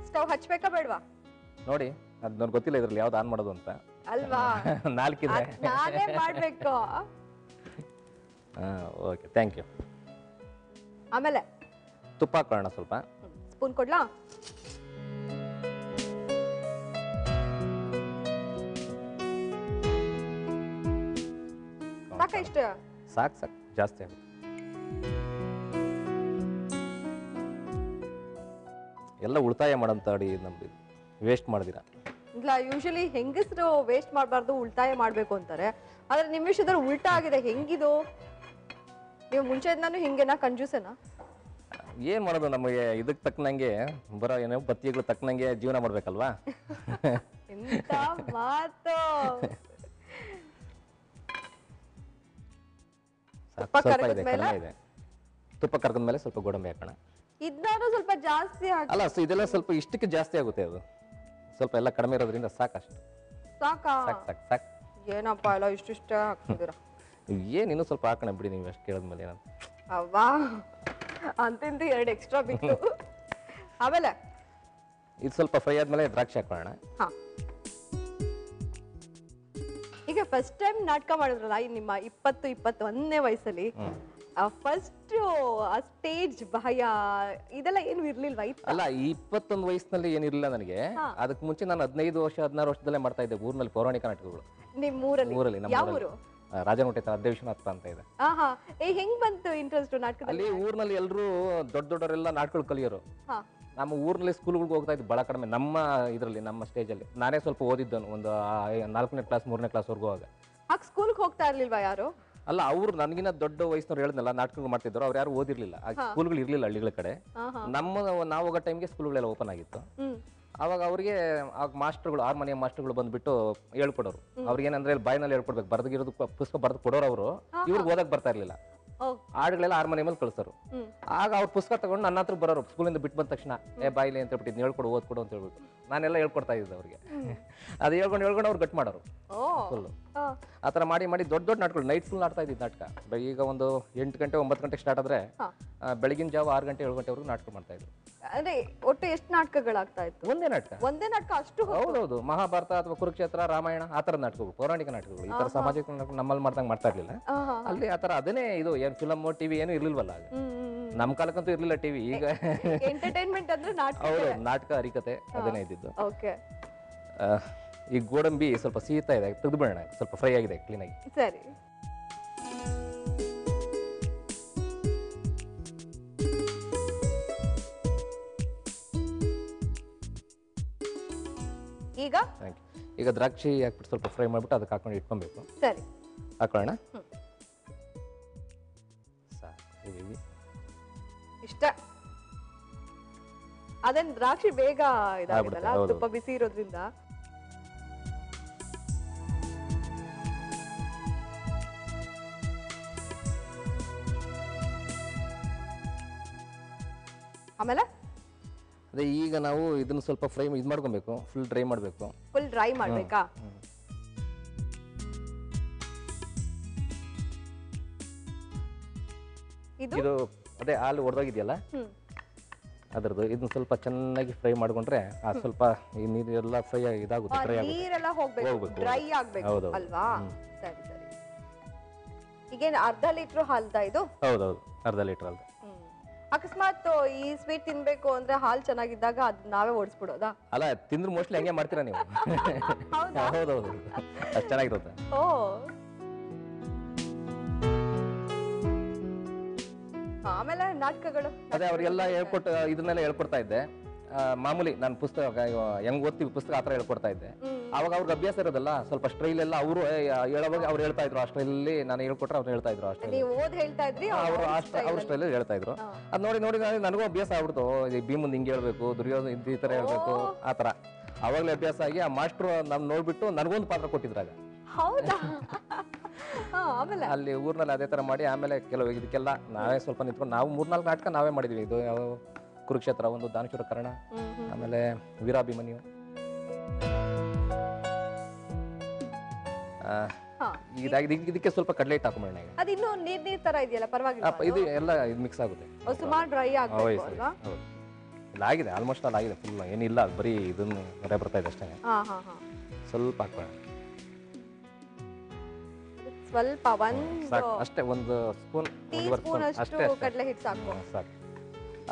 ಸ್ಟವ್ ಹಚ್ಬೇಕಾ ಬೇಡವಾ? ನೋಡಿ, ಅದ್ ನನಗೆ ಗೊತ್ತಿಲ್ಲ ಇದ್ರಲ್ಲಿ ಯಾವ್ದು ಆನ್ ಮಾಡೋದು ಅಂತ. ಅಲ್ವಾ? ನಾಲ್ಕಿದೆ, ನಾನೇ ಮಾಡ್ಬೇಕು. Okay, thank you. ಆಮೇಲೆ ತುಪ್ಪ ಹಾಕೋಣ ಸ್ವಲ್ಪ. ಸ್ಪೂನ್ ಕೊಡ್ಲಾ? ಸಾಕ? ಇಷ್ಟ ಸಾಕು, ಜಾಸ್ತಿ ಆಗುತ್ತೆ. ಎಲ್ಲ ಉಳಿತಾಯ ಮಾಡಂತ ನಮ್ದು, ವೇಸ್ಟ್ ಮಾಡಿದಿರ. ಇಲ್ಲ, ಯೂಶಲಿ ಹೆಂಗಸರು ವೇಸ್ಟ್ ಮಾಡಬಾರ್ದು, ಉಳಿತಾಯ ಮಾಡ್ಬೇಕು ಅಂತಾರೆ. ಆದ್ರೆ ನಿಮ್ಮ ವಿಷಯದಲ್ಲಿ ಉಲ್ಟಾ ಆಗಿದೆ. ಹೆಂಗಿದು? ನೀವು ಮುಂಚೆಯಿಂದಾನು ಹಿಂಗೆನಾ? ಕಂಜೂಸೇನಾ? ಏನ್ ಮಾಡೋದು, ನಮಗೆ ಇದಕ್ಕೆ ತಕ್ಕನಂಗೆ ಬರೋ ಏನೋ ಬತ್ತಿಗಳು ತಕ್ಕನಂಗೆ ಜೀವನ ಮಾಡ್ಬೇಕಲ್ವಾ? ಎಂತ ಮಾತು! ಸಾಕು, ಸ್ವಲ್ಪ ಇದೆ, ಕಡಿಮೆ ಇದೆ. ತುಪ್ಪ ಕರ್ಗದ ಮೇಲೆ ಸ್ವಲ್ಪ ಗೋಡಂಬಿ ಹಾಕೋಣ. ಇದ್ನಾನು ಸ್ವಲ್ಪ ಜಾಸ್ತಿ ಹಾಕಿ. ಅಲ್ಲ, ಇದೆಲ್ಲ ಸ್ವಲ್ಪ ಇಷ್ಟಕ್ಕೆ ಜಾಸ್ತಿ ಆಗುತ್ತೆ, ಅದು ಸ್ವಲ್ಪ ಎಲ್ಲ ಕಡಿಮೆ ಇರೋದ್ರಿಂದ ಸಾಕಷ್ಟು. ಸಾಕಾ? ಸಾಕು ಸಾಕು ಸಾಕು. ಏನಪ್ಪ ಎಲ್ಲ ಇಷ್ಟಿಷ್ಟ ಹಾಕ್ತಿದ್ದೀರಾ? ಏನು ಇನ್ನೂ ಸ್ವಲ್ಪ ಹಾಕೋಣ ಬಿಡಿ, ನೀವು ಅಷ್ಟು ಕೇಳಿದ್ಮೇಲೆ ಏನಂತ. ಅವ್ವಾ ಅಂತಿಂತ 2 ಎಕ್ಸ್ಟ್ರಾ ಬಿತ್ತು. ಆಮೇಲೆ ಇದು ಸ್ವಲ್ಪ ಫ್ರೈ ಆದ್ಮೇಲೆ ದ್ರಾಕ್ಷಿ ಹಾಕೋಣ. ಹಾ, ಈಗ ಫಸ್ಟ್ ಟೈಮ್ ನಾಟಕ ಮಾಡಿದ್ರಲ್ಲ ನಿಮ್ಮ 21ನೇ ವಯಸ್ಸಲ್ಲಿ, ಫಸ್ಟ್ ಆ ಸ್ಟೇಜ್ ಭಯ ಇದೆಲ್ಲ ಏನು ಇರ್ಲಿಲ್ವಾ? ಅಲ್ಲ, ಈ 21 ವಯಸ್ಸಿನಲ್ಲಿ ಏನಿರಲಿಲ್ಲ ನನಗೆ. ಅದಕ್ಕೆ ಮುಂಚೆ ನಾನು 15 ವರ್ಷ 16 ವರ್ಷದಲ್ಲೇ ಮಾಡ್ತಾ ಇದ್ದೆ ಊರಿನಲ್ಲಿ ಪೌರಾಣಿಕ ನಾಟಕಗಳು. ನಿಮ್ಮ ಊರಲ್ಲಿ? ಯಾವ ಊರು? ರಾಜನೋಟೆ ಅಧ್ಯಕ್ಷನಾಥ ಅಂತ ಇದೆ. ಹೆಂಗ್ ಬಂತು ಇಂಟ್ರೆಸ್ಟ್ ನಾಟಕದಲ್ಲಿ? ಅಲ್ಲಿ ಊರಿನಲ್ಲಿ ಎಲ್ಲರೂ ದೊಡ್ಡವರೆಲ್ಲ ನಾಟಕಗಳು ಕಲಿಯೋರು. ನಮ್ಮ ಊರಿನಲ್ಲಿ ಸ್ಕೂಲ್ಗಳಿಗೆ ಹೋಗ್ತಾ ಇದ್ದು ಬಹಳ ಕಡಿಮೆ. ನಮ್ಮ ಇದರಲ್ಲಿ, ನಮ್ಮ ಸ್ಟೇಜಲ್ಲಿ ನಾನೇ ಸ್ವಲ್ಪ ಓದಿದ್ದನು, ಒಂದು 4ನೇ ಕ್ಲಾಸ್ 3ನೇ ಕ್ಲಾಸ್ ವರ್ಗೂ. ಆಗ ಸ್ಕೂಲ್ಗೆ ಹೋಗ್ತಾ ಇರ್ಲಿಲ್ವಾ ಯಾರು? ಅಲ್ಲ, ಅವ್ರು ನನಗಿನ್ನ ದೊಡ್ಡ ವಯಸ್ಸಿನವ್ರು ಹೇಳಿದ್ನಲ್ಲ ನಾಟಕಗಳು ಮಾಡ್ತಿದ್ರು, ಅವ್ರು ಯಾರು ಓದಿರ್ಲಿಲ್ಲ. ಸ್ಕೂಲ್ಗಳು ಇರ್ಲಿಲ್ಲ ಹಳ್ಳಿಗಳ ಕಡೆ. ನಾವು ಹೋಗೋ ಟೈಮ್ಗೆ ಸ್ಕೂಲ್ಗಳೆಲ್ಲ ಓಪನ್ ಆಗಿತ್ತು. ಅವಾಗ ಅವ್ರಿಗೆ ಮಾಸ್ಟರ್ಗಳು, ಹಾರ್ಮೋನಿಯಂ ಮಾಸ್ಟರ್ಗಳು ಬಂದ್ಬಿಟ್ಟು ಹೇಳ್ಕೊಡೋರು. ಅವ್ರಿಗೆ ಏನಂದ್ರೆ ಬಾಯಿನಲ್ಲಿ ಹೇಳ್ಕೊಡ್ಬೇಕು, ಬರ್ದಿರೋದು ಪುಸ್ತಕ ಬರ್ದು ಕೊಡೋರು. ಅವರು ಇವ್ರಿಗೆ ಓದಕ್ ಬರ್ತಾ ಇರ್ಲಿಲ್ಲ. ಹಾಡುಗಳೆಲ್ಲ ಹಾರ್ಮೋನಿಯಮಲ್ಲಿ ಕಳಿಸೋರು. ಆಗ ಅವ್ರ ಪುಸ್ತಕ ತಗೊಂಡು ನನ್ನ ಹತ್ರ ಬರೋರು. ಸ್ಕೂಲಿಂದ ಬಿಟ್ಟು ಬಂದ ತಕ್ಷಣ ಬಾಯಿಲಿ ಅಂತ ಹೇಳ್ಬಿಟ್ಟು ಹೇಳ್ಕೊಡು, ಓದ್ಕೊಡು ಅಂತ ಹೇಳ್ಬಿಟ್ಟು ನಾನೆಲ್ಲ ಹೇಳ್ಕೊಡ್ತಾ ಇದ್ದೆ ಅವ್ರಿಗೆ. ಅದು ಹೇಳ್ಕೊಂಡು ಅವ್ರು ಗಟ್ ಮಾಡೋರು ಫುಲ್ಲು. ಆ ಥರ ಮಾಡಿ ಮಾಡಿ ದೊಡ್ಡ ನಾಟಕಗಳು ನೈಟ್ ಫುಲ್ ಆಡ್ತಾ ಇದ್ದಿದ್ದು ನಾಟಕ. ಈಗ ಒಂದು 8 ಗಂಟೆ 9 ಗಂಟೆಗೆ ಸ್ಟಾರ್ಟ್ ಆದ್ರೆ ಬೆಳಗಿನ ಜಾವ 6 ಗಂಟೆ 7 ಗಂಟೆವರೆಗೂ ನಾಟಕ ಮಾಡ್ತಾ ಇದ್ರು. ಅಂದ್ರೆ ಒಟ್ಟು ಎಷ್ಟು ನಾಟಕಗಳಾಗ್ತಾ ಇತ್ತು? ಒಂದೇ ನಾಟಕ ಅಷ್ಟು? ಹೌದೌದು. ಮಹಾಭಾರತ ಅಥವಾ ಕುರುಕ್ಷೇತ್ರ, ರಾಮಾಯಣ, ಆ ಥರದ ನಾಟಕಗಳು, ಪೌರಾಣಿಕ ನಾಟಕಗಳು. ಈ ತರ ಸಾಮಾಜಿಕ ನಾಟಕ ನಮ್ಮಲ್ಲಿ ಮಾಡ್ದಂಗೆ ಮಾಡ್ತಾ ಇರ್ಲಿಲ್ಲ ಅಲ್ಲಿ. ಆ ಥರ ಅದೇನೇ ಇದು. ಏನು ಫಿಲಮ್ ಟಿವಿ ಏನು ಇರ್ಲಿಲ್ವಲ್ಲ ಆಗ. ನಮ್ಮ ಕಾಲಕ್ಕಂತೂ ಇರ್ಲಿಲ್ಲ ಟಿವಿ. ಈಗ ಎಂಟರ್ಟೈನ್ಮೆಂಟ್ ಅಂದ್ರೆ ನಾಟಕ. ಹೌದು, ನಾಟಕ ಹರಿಕತೆ ಅದೇನೇ ಇದ್ದಿದ್ದು. ಓಕೆ, ಈ ಗೋಡಂಬಿ ಸ್ವಲ್ಪ ಸೀತಾ ಇದೆ, ತೆಗೆದು ಬಿಡೋಣ. ಸ್ವಲ್ಪ ಫ್ರೈ ಆಗಿದೆ ಕ್ಲೀನ್ ಆಗಿ. ಸರಿ. ಈಗ ದ್ರಾಕ್ಷಿ ಹಾಕ್ಬಿಟ್ಟು ಸ್ವಲ್ಪ ಫ್ರೈ ಮಾಡ್ಬಿಟ್ಟು ಅದಕ್ಕೆ ಹಾಕೊಂಡು ಇಟ್ಕೊಬೇಕು. ಸರಿ, ಹಾಕೋಣ. ಸಾಕು, ಇಷ್ಟ. ಅದೇನ್ ದ್ರಾಕ್ಷಿ ಬೇಗ ಇದಾಗುತ್ತಲ್ಲ ತುಪ್ಪ ಬಿಸಿ ಇರೋದ್ರಿಂದ. ಆಮೇಲೆ ಅದೇ ಈಗ ನಾವು ಇದನ್ನ ಸ್ವಲ್ಪ ಫ್ರೈ ಇದು ಮಾಡ್ಕೊಬೇಕು, ಫುಲ್ ಡ್ರೈ ಮಾಡಬೇಕು. ಫುಲ್ ಡ್ರೈ ಮಾಡ್ಬೇಕಾ? ಇದು ಅದೇ ಹಾಲು ಒಡೆದೋಗಿದೆಯಲ್ಲ ಅದರದ್ದು, ಇದನ್ನ ಸ್ವಲ್ಪ ಚೆನ್ನಾಗಿ ಫ್ರೈ ಮಾಡ್ಕೊಂಡ್ರೆ ಸ್ವಲ್ಪ ಈ ನೀರೆಲ್ಲ ಫ್ರೈ ಇದಾಗುತ್ತೆ, ಡ್ರೈ ಆಗುತ್ತೆ. ನೀರೆಲ್ಲ ಹೋಗ್ಬೇಕು, ಡ್ರೈ ಆಗ್ಬೇಕು ಅಲ್ವಾ? ಸರಿ ಸರಿ. ಈಗೇನು ಅರ್ಧ ಲೀಟರ್ ಹಾಲ್ದಾ ಇದು? ಹೌದೌದು, ಅರ್ಧ ಲೀಟರ್ ಹಾಲ್ದು. ಅಕಸ್ಮಾತ್ ಈ ಸ್ವೀಟ್ ತಿನ್ಬೇಕು ಅಂದ್ರೆ ಹಾಲು ಚೆನ್ನಾಗಿದ್ದಾಗ ಅದ್ ನಾವೇ ಓಡಿಸ್ಬಿಡೋದಾ? ಅಲ್ಲ, ತಿಂದ್ರೆ ಮೋಸ್ಟ್ಲಿ ಹಂಗೆ ಮಾಡ್ತೀರಾ ನೀವು. ಹೌದೌದು, ಅಷ್ಟು ಚೆನ್ನಾಗಿರುತ್ತೆ. ಓ, ಆಮೇಲೆ ನಾಟಕಗಳು ಅದೇ ಅವ್ರಿಗೆಲ್ಲ ಹೇಳ್ಕೊಟ್ಟು ಇದನ್ನೆಲ್ಲ ಹೇಳ್ಕೊಡ್ತಾ ಇದ್ದೆ. ಮಾಮೂಲಿ ನಾನು ಪುಸ್ತಕ ಹೆಂಗ್ ಓದ್ತೀವಿ ಪುಸ್ತಕ ಆತರ ಹೇಳ್ಕೊಡ್ತಾ ಇದ್ದೆ. ಅವಾಗ ಅವ್ರಿಗೆ ಅಭ್ಯಾಸ ಇರೋದಲ್ಲ, ಸ್ವಲ್ಪ ಸ್ಟೈಲ್ ಎಲ್ಲ ಅವರು ಹೇಳೋವಾಗ ಅವ್ರು ಹೇಳ್ತಾ ಇದ್ರು. ಆ ಸ್ಟೈಲಲ್ಲಿ ನಾನು ಹೇಳ್ಕೊಟ್ರೆ ಅವ್ರು ಹೇಳ್ತಾ ಇದ್ರು. ಆ ಸ್ಟೈಲ್ ಅವರು ಅವ್ರ ಸ್ಟೈಲಲ್ಲಿ ಹೇಳ್ತಾ ಇದ್ರು. ಅದ್ ನೋಡಿ ನೋಡಿ ನನಗೂ ಅಭ್ಯಾಸ ಆಗ್ಬಿಡ್ತು. ಭೀಮಂದ್ ಹಿಂಗೆ ಹೇಳ್ಬೇಕು, ದುರ್ಯೋಧನ ಈ ತರ ಹೇಳ್ಬೇಕು, ಆ ತರ ಅವಾಗಲೇ ಅಭ್ಯಾಸ ಆಗಿ ಆ ಮಾಸ್ಟ್ರು ನಮ್ ನೋಡ್ಬಿಟ್ಟು ನನಗೊಂದು ಪಾತ್ರ ಕೊಟ್ಟಿದ್ರಾಗ. ಅಲ್ಲಿ ಊರ್ನಲ್ಲಿ ಅದೇ ತರ ಮಾಡಿ ಆಮೇಲೆ ಕೆಲವು ಇದಕ್ಕೆಲ್ಲ ನಾವೇ ಸ್ವಲ್ಪ ನಿಂತ್ಕೊಂಡು ನಾವು 3-4 ನಾಟಕ ನಾವೇ ಮಾಡಿದ್ವಿ. ಇದು ಯಾವ ಕುರುಕ್ಷೇತ್ರ ಒಂದು, ದಾನಶೂರ ಕರ್ಣ, ಆಮೇಲೆ ವೀರಾಭಿಮನ್ಯು. ಇದಕ್ಕೆ ಸ್ವಲ್ಪ ಕಡಲೆ ಹಿಟ್ಟು ಹಾಕೊಂಡ್ಬಿಡೋಣ. ಈಗ ಅದಿನ್ನೂ ನೀರ್ ತರ ಇದೆಯಲ್ಲ, ಪರವಾಗಿಲ್ಲ. ಇದು ಎಲ್ಲ ಮಿಕ್ಸ್ ಆಗುತ್ತೆ. ಸುಮಾರು ಡ್ರೈ ಆಗಬೇಕು ಅಲ್ವಾ? ಇಲ್ಲ, ಆಗಿದೆ, ಆಲ್ಮೋಸ್ಟ್ ಅಲ್ಲಿ ಆಗಿದೆ. ಫುಲ್ ಏನಿಲ್ಲ, ಬರೀ ಇದನ್ನು ಹೊರ ಬರ್ತಾ ಇದೆ ಅಷ್ಟೇ. ಸ್ವಲ್ಪ ಹಾಕೋಣ, ಸ್ವಲ್ಪ ಅಷ್ಟೇ, ಒಂದು ಸ್ಪೂನ್ ಅಷ್ಟೇ ಕಡಲೆ ಹಿಟ್ಟು ಸಾಕು. ಸಾಕು.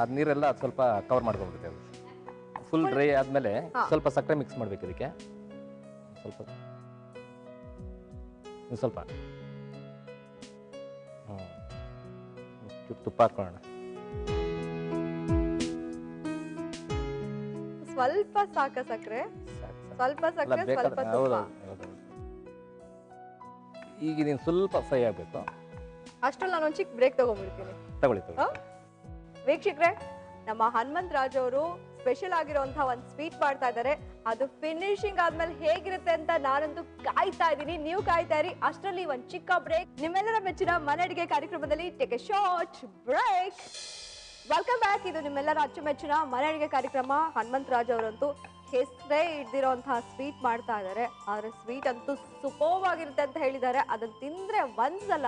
ಅದ್ ನೀರೆಲ್ಲ ಸ್ವಲ್ಪ ಕವರ್ ಮಾಡ್ಕೊಂಡ್ಬಿಡುತ್ತೆ. ಅದು ಫುಲ್ ಡ್ರೈ ಆದ್ಮೇಲೆ ಸ್ವಲ್ಪ ಸಕ್ಕರೆ ಮಿಕ್ಸ್ ಮಾಡ್ಬೇಕು ಇದಕ್ಕೆ. ಸ್ವಲ್ಪ ತುಪ್ಪ ಹಾಕೋಣ. ಸ್ವಲ್ಪ ಸಾಕ ಸಕ್ಕರೆ? ಸ್ವಲ್ಪ ಸಕ್ಕರೆ, ಸ್ವಲ್ಪ ತುಪ್ಪ. ಈಗ ನೀನು ಸ್ವಲ್ಪ ಫ್ರೈ ಆಗಬೇಕು. ಅಷ್ಟರಲ್ಲಿ ನಾನೊಂದು ಚಿಕ್ಕ ಬ್ರೇಕ್ ತಗೊಂಡ್ಬಿಡ್ತೀನಿ. ತಗೊಳ್ಳಿ. ವೀಕ್ಷಕರೇ, ನಮ್ಮ ಹನುಮಂತ್ ರಾಜ್ ಅವರು ಸ್ಪೆಷಲ್ ಆಗಿರುವಂತಹ ಒಂದು ಸ್ವೀಟ್ ಮಾಡ್ತಾ ಇದ್ದಾರೆ. ಅದು ಫಿನಿಶಿಂಗ್ ಆದ್ಮೇಲೆ ಹೇಗಿರುತ್ತೆ ಅಂತ ನಾನಂತೂ ಕಾಯ್ತಾ ಇದ್ದೀನಿ, ನೀವು ಕಾಯ್ತಾ ಇರಿ. ಅಷ್ಟರಲ್ಲಿ ಒಂದು ಚಿಕ್ಕ ಬ್ರೇಕ್. ನಿಮ್ಮೆಲ್ಲರ ಮೆಚ್ಚಿನ ಮನೆ ಅಡಿಗೆ ಕಾರ್ಯಕ್ರಮದಲ್ಲಿ take a short break. Welcome back. ಇದು ನಿಮ್ಮೆಲ್ಲರ ಅಚ್ಚುಮೆಚ್ಚಿನ ಮನೆ ಅಡಿಗೆ ಕಾರ್ಯಕ್ರಮ. ಹನುಮಂತರಾಜ್ ಅವರಂತೂ ಹೆಸರೇ ಇಡ್ದಿರೋಂತಹ ಸ್ವೀಟ್ ಮಾಡ್ತಾ ಇದ್ದಾರೆ. ಆದ್ರೆ ಸ್ವೀಟ್ ಅಂತೂ ಸೂಪರ್ಬ್ ಆಗಿರುತ್ತೆ ಅಂತ ಹೇಳಿದ್ದಾರೆ. ಅದನ್ನ ತಿಂದ್ರೆ ಒಂದ್ಸಲ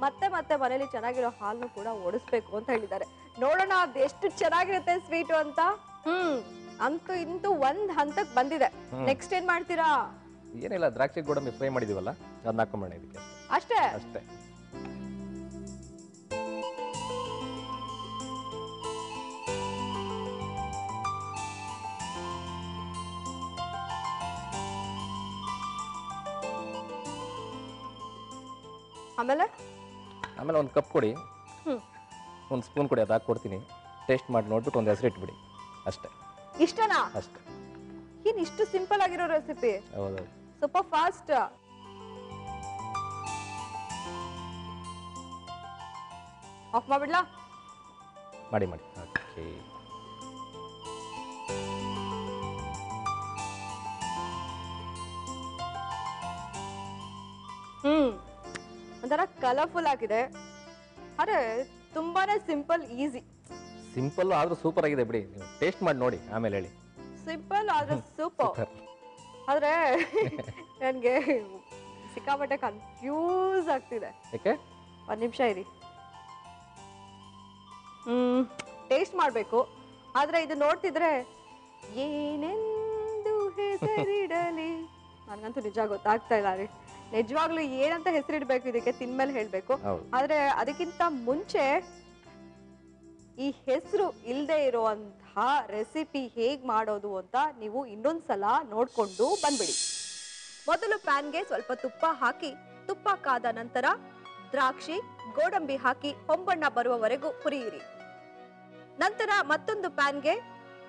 ಮತ್ತೆ ಮತ್ತೆ ಮನೇಲಿ ಚೆನ್ನಾಗಿರೋ ಹಾಲನ್ನು ಕೂಡ ಓಡಿಸ್ಬೇಕು ಅಂತ ಹೇಳಿದ್ದಾರೆ. ನೋಡೋಣ ಅದು ಎಷ್ಟು ಚೆನ್ನಾಗಿರುತ್ತೆ ಸ್ವೀಟು ಅಂತ. ಅಂತೂ ಇಂತೂ ಒಂದ್ ಹಂತಕ್ಕೆ ಬಂದಿದೆ. ನೆಕ್ಸ್ಟ್ ಏನ್ ಮಾಡ್ತೀರಾ? ಏನಿಲ್ಲ, ದ್ರಾಕ್ಷಿ ಗೋಡಂಬಿ ಫ್ರೈ ಮಾಡಿದೀವಲ್ಲ ಅದನ್ನ ಹಾಕೊಂಬೇಡ ಇದಕ್ಕೆ ಅಷ್ಟೇ. ಅಷ್ಟೇ. ಆಮೇಲೆ ಆಮೇಲೆ ಒಂದು ಕಪ್ ಕೊಡಿ, ಒಂದು ಸ್ಪೂನ್ ಕೊಡಿ, ಅದು ಹಾಕ್ಕೊಡ್ತೀನಿ. ಟೇಸ್ಟ್ ಮಾಡಿ ನೋಡ್ಬಿಟ್ಟು ಒಂದು ಹೆಸರು ಇಟ್ಬಿಡಿ ಅಷ್ಟೇ. ಇಷ್ಟನಾ? ಅಷ್ಟೇ. ಏನ್ ಇಷ್ಟು ಸಿಂಪಲ್ ಆಗಿರೋ ರೆಸಿಪಿ? ಹೌದೌದು, ಸೂಪರ್ ಫಾಸ್ಟ್. ಆಫ್ ಮಾಡ್ಬಿಡ್ಲಾ? ಮಾಡಿ ಮಾಡಿ. ಓಕೆ, ಒಂಥರ ಕಲರ್ಫುಲ್ ಆಗಿದೆ. ಅರೆ ತುಂಬಾನೇ ಸಿಂಪಲ್, ಈಸಿ. ಸಿಂಪಲ್ ಆದ್ರೂ ಸೂಪರ್ ಆಗಿದೆ ಬಿಡಿ. ನೀವು ಟೇಸ್ಟ್ ಮಾಡಿ ನೋಡಿ ಆಮೇಲೆ ಹೇಳಿ. ಸಿಂಪಲ್ ಆದ್ರೆ ಸೂಪರ್. ಆದ್ರೆ ನನ್ಗೆ ಸಿಕ್ಕಾಪಟ್ಟೆ ಕನ್ಫ್ಯೂಸ್ ಆಗ್ತಿದೆ. ಯಾಕೆ? ಒಂದ್ ನಿಮಿಷ ಇರಿ. ಟೇಸ್ಟ್ ಮಾಡ್ಬೇಕು. ಆದ್ರೆ ಇದು ನೋಡ್ತಿದ್ರೆ ಏನೆಂದು ಹೆಸರಿಡಲಿ, ನನ್ಗಂತೂ ನಿಜ ಗೊತ್ತಾಗ್ತಾ ಇಲ್ಲ ರೀ. ನಿಜವಾಗ್ಲೂ ಏನಂತ ಹೆಸರಿಡ್ಬೇಕು ಇದಕ್ಕೆ ತಿನ್ಮೇಲೆ ಹೇಳ್ಬೇಕು. ಆದ್ರೆ ಅದಕ್ಕಿಂತ ಮುಂಚೆ ಈ ಹೆಸರು ಇಲ್ಲದೆ ಇರುವಂತಹ ರೆಸಿಪಿ ಹೇಗ್ ಮಾಡೋದು ಅಂತ ನೀವು ಇನ್ನೊಂದ್ಸಲ ನೋಡ್ಕೊಂಡು ಬಂದ್ಬಿಡಿ. ಮೊದಲು ಪ್ಯಾನ್ಗೆ ಸ್ವಲ್ಪ ತುಪ್ಪ ಹಾಕಿ, ತುಪ್ಪ ಕಾದ ನಂತರ ದ್ರಾಕ್ಷಿ ಗೋಡಂಬಿ ಹಾಕಿ ಹೊಂಬಣ್ಣ ಬರುವವರೆಗೂ ಹುರಿಯಿರಿ. ನಂತರ ಮತ್ತೊಂದು ಪ್ಯಾನ್ಗೆ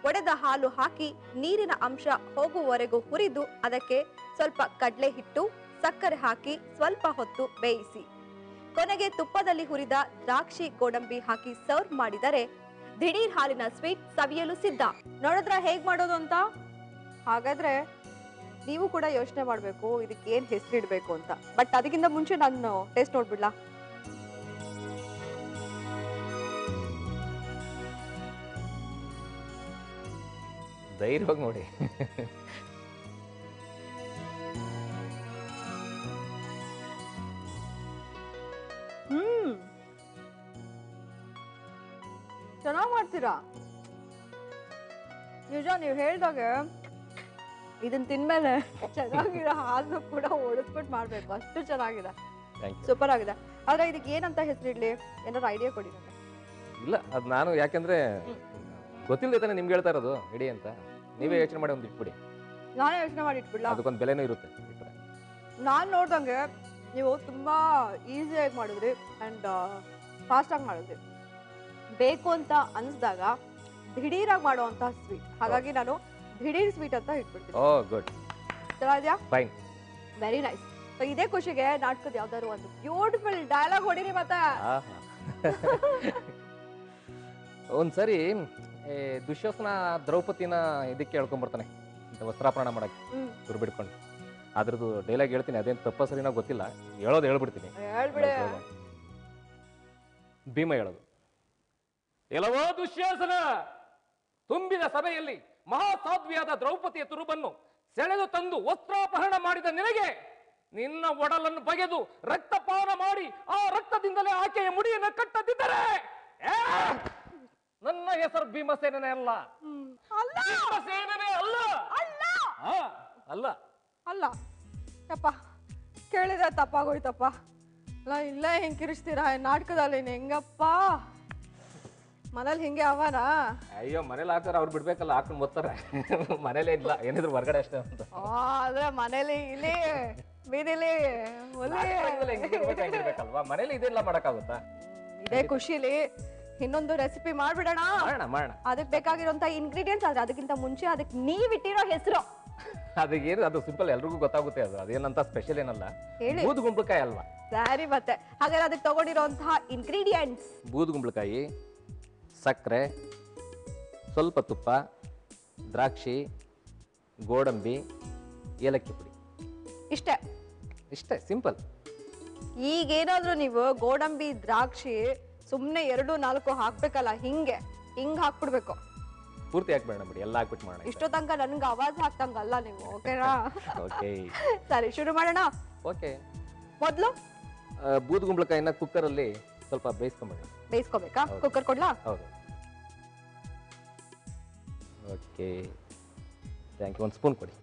ಒಡೆದ ಹಾಲು ಹಾಕಿ ನೀರಿನ ಅಂಶ ಹೋಗುವವರೆಗೂ ಹುರಿದು ಅದಕ್ಕೆ ಸ್ವಲ್ಪ ಕಡಲೆ ಹಿಟ್ಟು, ಸಕ್ಕರೆ ಹಾಕಿ ಸ್ವಲ್ಪ ಹೊತ್ತು ಬೇಯಿಸಿ. ಕೊನೆಗೆ ತುಪ್ಪದಲ್ಲಿ ಹುರಿದ ದ್ರಾಕ್ಷಿ ಗೋಡಂಬಿ ಹಾಕಿ ಸರ್ವ್ ಮಾಡಿದರೆ ದಿಢೀರ್ ಹಾಲಿನ ಸ್ವೀಟ್ ಸವಿಯಲು ಸಿದ್ಧ. ನೋಡಿದ್ರ ಹೇಗ್ ಮಾಡೋದು ಅಂತ? ಹಾಗಾದ್ರೆ ನೀವು ಕೂಡ ಯೋಚನೆ ಮಾಡ್ಬೇಕು ಇದಕ್ಕೆ ಏನ್ ಹೆಸರಿಡ್ಬೇಕು ಅಂತ. ಬಟ್ ಅದಕ್ಕಿಂತ ಮುಂಚೆ ನಾನು ಟೇಸ್ಟ್ ನೋಡ್ಬಿಡ್ಲಾ? ಧೈರ್ಯವಾಗಿ ನೋಡಿ. ಚೆನ್ನಾಗ್ ಮಾಡ್ತೀರಾ ನಿಜ. ನೀವು ಹೇಳ್ದಾಗೆ ಇದನ್ನ ತಿನ್ಮೇಲೆ ಚೆನ್ನಾಗಿರೋ ಹಾಲು ಕೂಡ ಓಡಿಸ್ಬಿಟ್ಟು ಮಾಡ್ಬೇಕು, ಅಷ್ಟು ಚೆನ್ನಾಗಿದೆ. ಸೂಪರ್ ಆಗಿದೆ. ಆದ್ರೆ ಇದಕ್ಕೆ ಏನಂತ ಹೆಸರಿಡ್ಲಿ? ಏನಾದ್ರು ಐಡಿಯಾ ಕೊಡಿ ನನಗೆ. ಇಲ್ಲ, ಅದು ನಾನು ಯಾಕೆಂದ್ರೆ ಗೊತ್ತಿಲ್ಲದೆ ತಾನೆ ನಿಮ್ಗೆ ಹೇಳ್ತಾ ಇರೋದು ಇಡಿ ಅಂತ. ನೀವೇ ಯೋಚನೆ ಮಾಡಿ ಒಂದು ಇಟ್ಬಿಡಿ. ನಾನೇ ಯೋಚನೆ ಮಾಡಿ ಇಟ್ಬಿಡ್ಲಾ? ಅದಕ್ಕೊಂದು ಬೆಲೆನೂ ಇರುತ್ತೆ. ನಾನು ನೋಡ್ದಂಗೆ ನೀವು ತುಂಬಾ ಈಸಿಯಾಗಿ ಮಾಡಿದ್ರಿ ಅಂಡ್ ಫಾಸ್ಟ್ ಆಗಿ ಮಾಡಿದ್ರಿ. ಬೇಕು ಅಂತ ಅನ್ಸ್ದಾಗ ದಿಢೀರಾಗಿ ಮಾಡುವಂತಹ ಸ್ವೀಟ್. ಹಾಗಾಗಿ ನಾನು ದಿಢೀರ್ ಸ್ವೀಟ್ ಅಂತ ಇಟ್ಬಿಡ್ತೀನಿ. ಓ ಗುಡ್, ಚೆನ್ನಾಗಿದ್ಯಾ? Fine, very nice. ಸೊ ಇದೇ ಖುಷಿಗೆ ನಾಟಕದ ಯಾವ್ದಾದ್ರು ಒಂದು ಬ್ಯೂಟಿಫುಲ್ ಡೈಲಾಗ್ ಹೊಡಿರಿ ಮತ್ತೆ. ಒಂದ್ಸರಿ ದುಶ್ಯಾಸನ ದ್ರೌಪದಿನ ಇದಕ್ಕೆ ಹೇಳ್ಕೊಂಡ್ಬರ್ತಾನೆ ವಸ್ತ್ರಾಪರಣ ಮಾಡಕ್ಕೆ ಸುರು ಬಿಡ್ಕೊಂಡು. ಅದ್ರದ್ದು ಡೈಲಾಗ್ ಹೇಳ್ತೀನಿ, ಅದೇನು ತಪ್ಪ ಸರಿನೋ ಗೊತ್ತಿಲ್ಲ, ಹೇಳೋದು ಹೇಳ್ಬಿಡ್ತೀನಿ. ಹೇಳ್ಬಿಡಿ. ಭೀಮ ಹೇಳೋದು, ಎಲ್ಲವೋ ದುಶ್ಯಾಸನ, ತುಂಬಿದ ಸಭೆಯಲ್ಲಿ ಮಹಾಸಾಧ್ವಿಯಾದ ದ್ರೌಪದಿಯ ತುರುಬನ್ನು ಸೆಳೆದು ತಂದು ವಸ್ತ್ರಾಪಹರಣ ಮಾಡಿದ ನಿನಗೆ ನಿನ್ನ ಒಡಲನ್ನು ಬಗೆದು ರಕ್ತಪಾನ ಮಾಡಿ ಆ ರಕ್ತದಿಂದಲೇ ಆಕೆಯ ಮುಡಿಯನ್ನು ಕಟ್ಟದಿದ್ದರೆ ನನ್ನ ಹೆಸರು ಭೀಮಸೇನೇ ಅಲ್ಲ. ಭೀಮಸೇನೇ ಅಲ್ಲ. ಅಲ್ಲ ಅಲ್ಲ ಯಪ್ಪ, ಕೇಳಿದ್ರೆ ತಪ್ಪಾಗೋಯ್ತಪ್ಪ. ಅಲ್ಲ ಇಲ್ಲೇ ಹಿಂಗೆ ಕಿರಿಸ್ತೀರಾ ನಾಟಕದಲ್ಲಿ? ಹೆಂಗಪ್ಪ ಮನೇಲಿ ಹಿಂಗೆ ಅವನ? ಅಯ್ಯೋ, ಮನೇಲಿ ಹಾಕ್ತಾರೆ, ಅವ್ರು ಬಿಡ್ಬೇಕಲ್ಲ, ಹಾಕೊಂಡು ಓದ್ತಾರೆ. ಮನೇಲೇ ಇಲ್ಲ, ಏನಿದ್ರು ಹೊರಗಡೆ ಅಷ್ಟೇ ಅಂತ. ಆದ್ರೆ ಮನೇಲಿ ಇಲ್ಲಿ ಬೀದಿಲಿ ಹೆಂಗಿರ್ಬೇಕಲ್ವಾ, ಮನೇಲಿ ಇದೆಲ್ಲ ಮಾಡಕ್ಕಾಗುತ್ತಾ? ಇದೇ ಖುಷಿಲಿ ಇನ್ನೊಂದು ರೆಸಿಪಿ ಮಾಡ್ಬಿಡೋಣ. ಮಾಡೋಣ. ಅದಕ್ಕೆ ಬೇಕಾಗಿರೋಂತ ಇಂಗ್ರೀಡಿಯೆಂಟ್ಸ್ ಆದ್ರೆ ಅದಕ್ಕಿಂತ ಮುಂಚೆ ಅದಕ್ಕೆ ನೀವಿಟ್ಟಿರೋ ಹೆಸರು ಅದಕ್ಕೇನು, ಅದು ಸಿಂಪಲ್, ಎಲ್ರಿಗೂ ಗೊತ್ತಾಗುತ್ತೆ. ಅದು ಅದೇನಂತ ಸ್ಪೆಷಲ್ ಏನಲ್ಲ, ಹೇಳಿ. ಬೂದುಗುಂಬಳಕಾಯಿ ಅಲ್ವಾ? ಸರಿ, ಮತ್ತೆ ಹಾಗಾದ್ರೆ ಅದಕ್ಕೆ ತಗೊಂಡಿರೋಂತಹ ಇಂಗ್ರೀಡಿಯೆಂಟ್ಸ್: ಬೂದುಗುಂಬಳಕಾಯಿ, ಸಕ್ಕರೆ, ಸ್ವಲ್ಪ ತುಪ್ಪ, ದ್ರಾಕ್ಷಿ, ಗೋಡಂಬಿ, ಏಲಕ್ಕಿ ಪುಡಿ. ಇಷ್ಟೇ. ಇಷ್ಟೇ, ಸಿಂಪಲ್. ಈಗೇನಾದ್ರೂ ನೀವು ಗೋಡಂಬಿ, ದ್ರಾಕ್ಷಿ ಸುಮ್ನೆ 2-4 ಹಾಕ್ಬೇಕಲ್ಲ, ಹಿಂಗ್ ಹಾಕ್ಬಿಡ್ಬೇಕು. ಪೂರ್ತಿ ಹಾಕ್ಬೇಡ ಬಿಡಿ, ಎಲ್ಲ ಹಾಕ್ಬಿಟ್ಟು ಮಾಡೋಣ. ಇಷ್ಟೋ ತನಕ ನನ್ಗೆ ಆವಾಜ್ ಹಾಕ್ತಂಗಲ್ಲ ನೀವು, ಓಕೆನಾ? ಓಕೆ, ಸರಿ, ಶುರು ಮಾಡೋಣ. ಓಕೆ. ಮೊದ್ಲು ಬೂದುಗುಂಬಳಕಾಯಿನ ಕುಕ್ಕರಲ್ಲಿ ಸ್ವಲ್ಪ ಬೇಯಿಸ್ಕೋಬೇಕಾ? ಕುಕ್ಕರ್ ಕೊಡ್ಲಾ? ಹೌದು. Okay, thank you. 1 ಸ್ಪೂನ್ ಕೊಡಿ.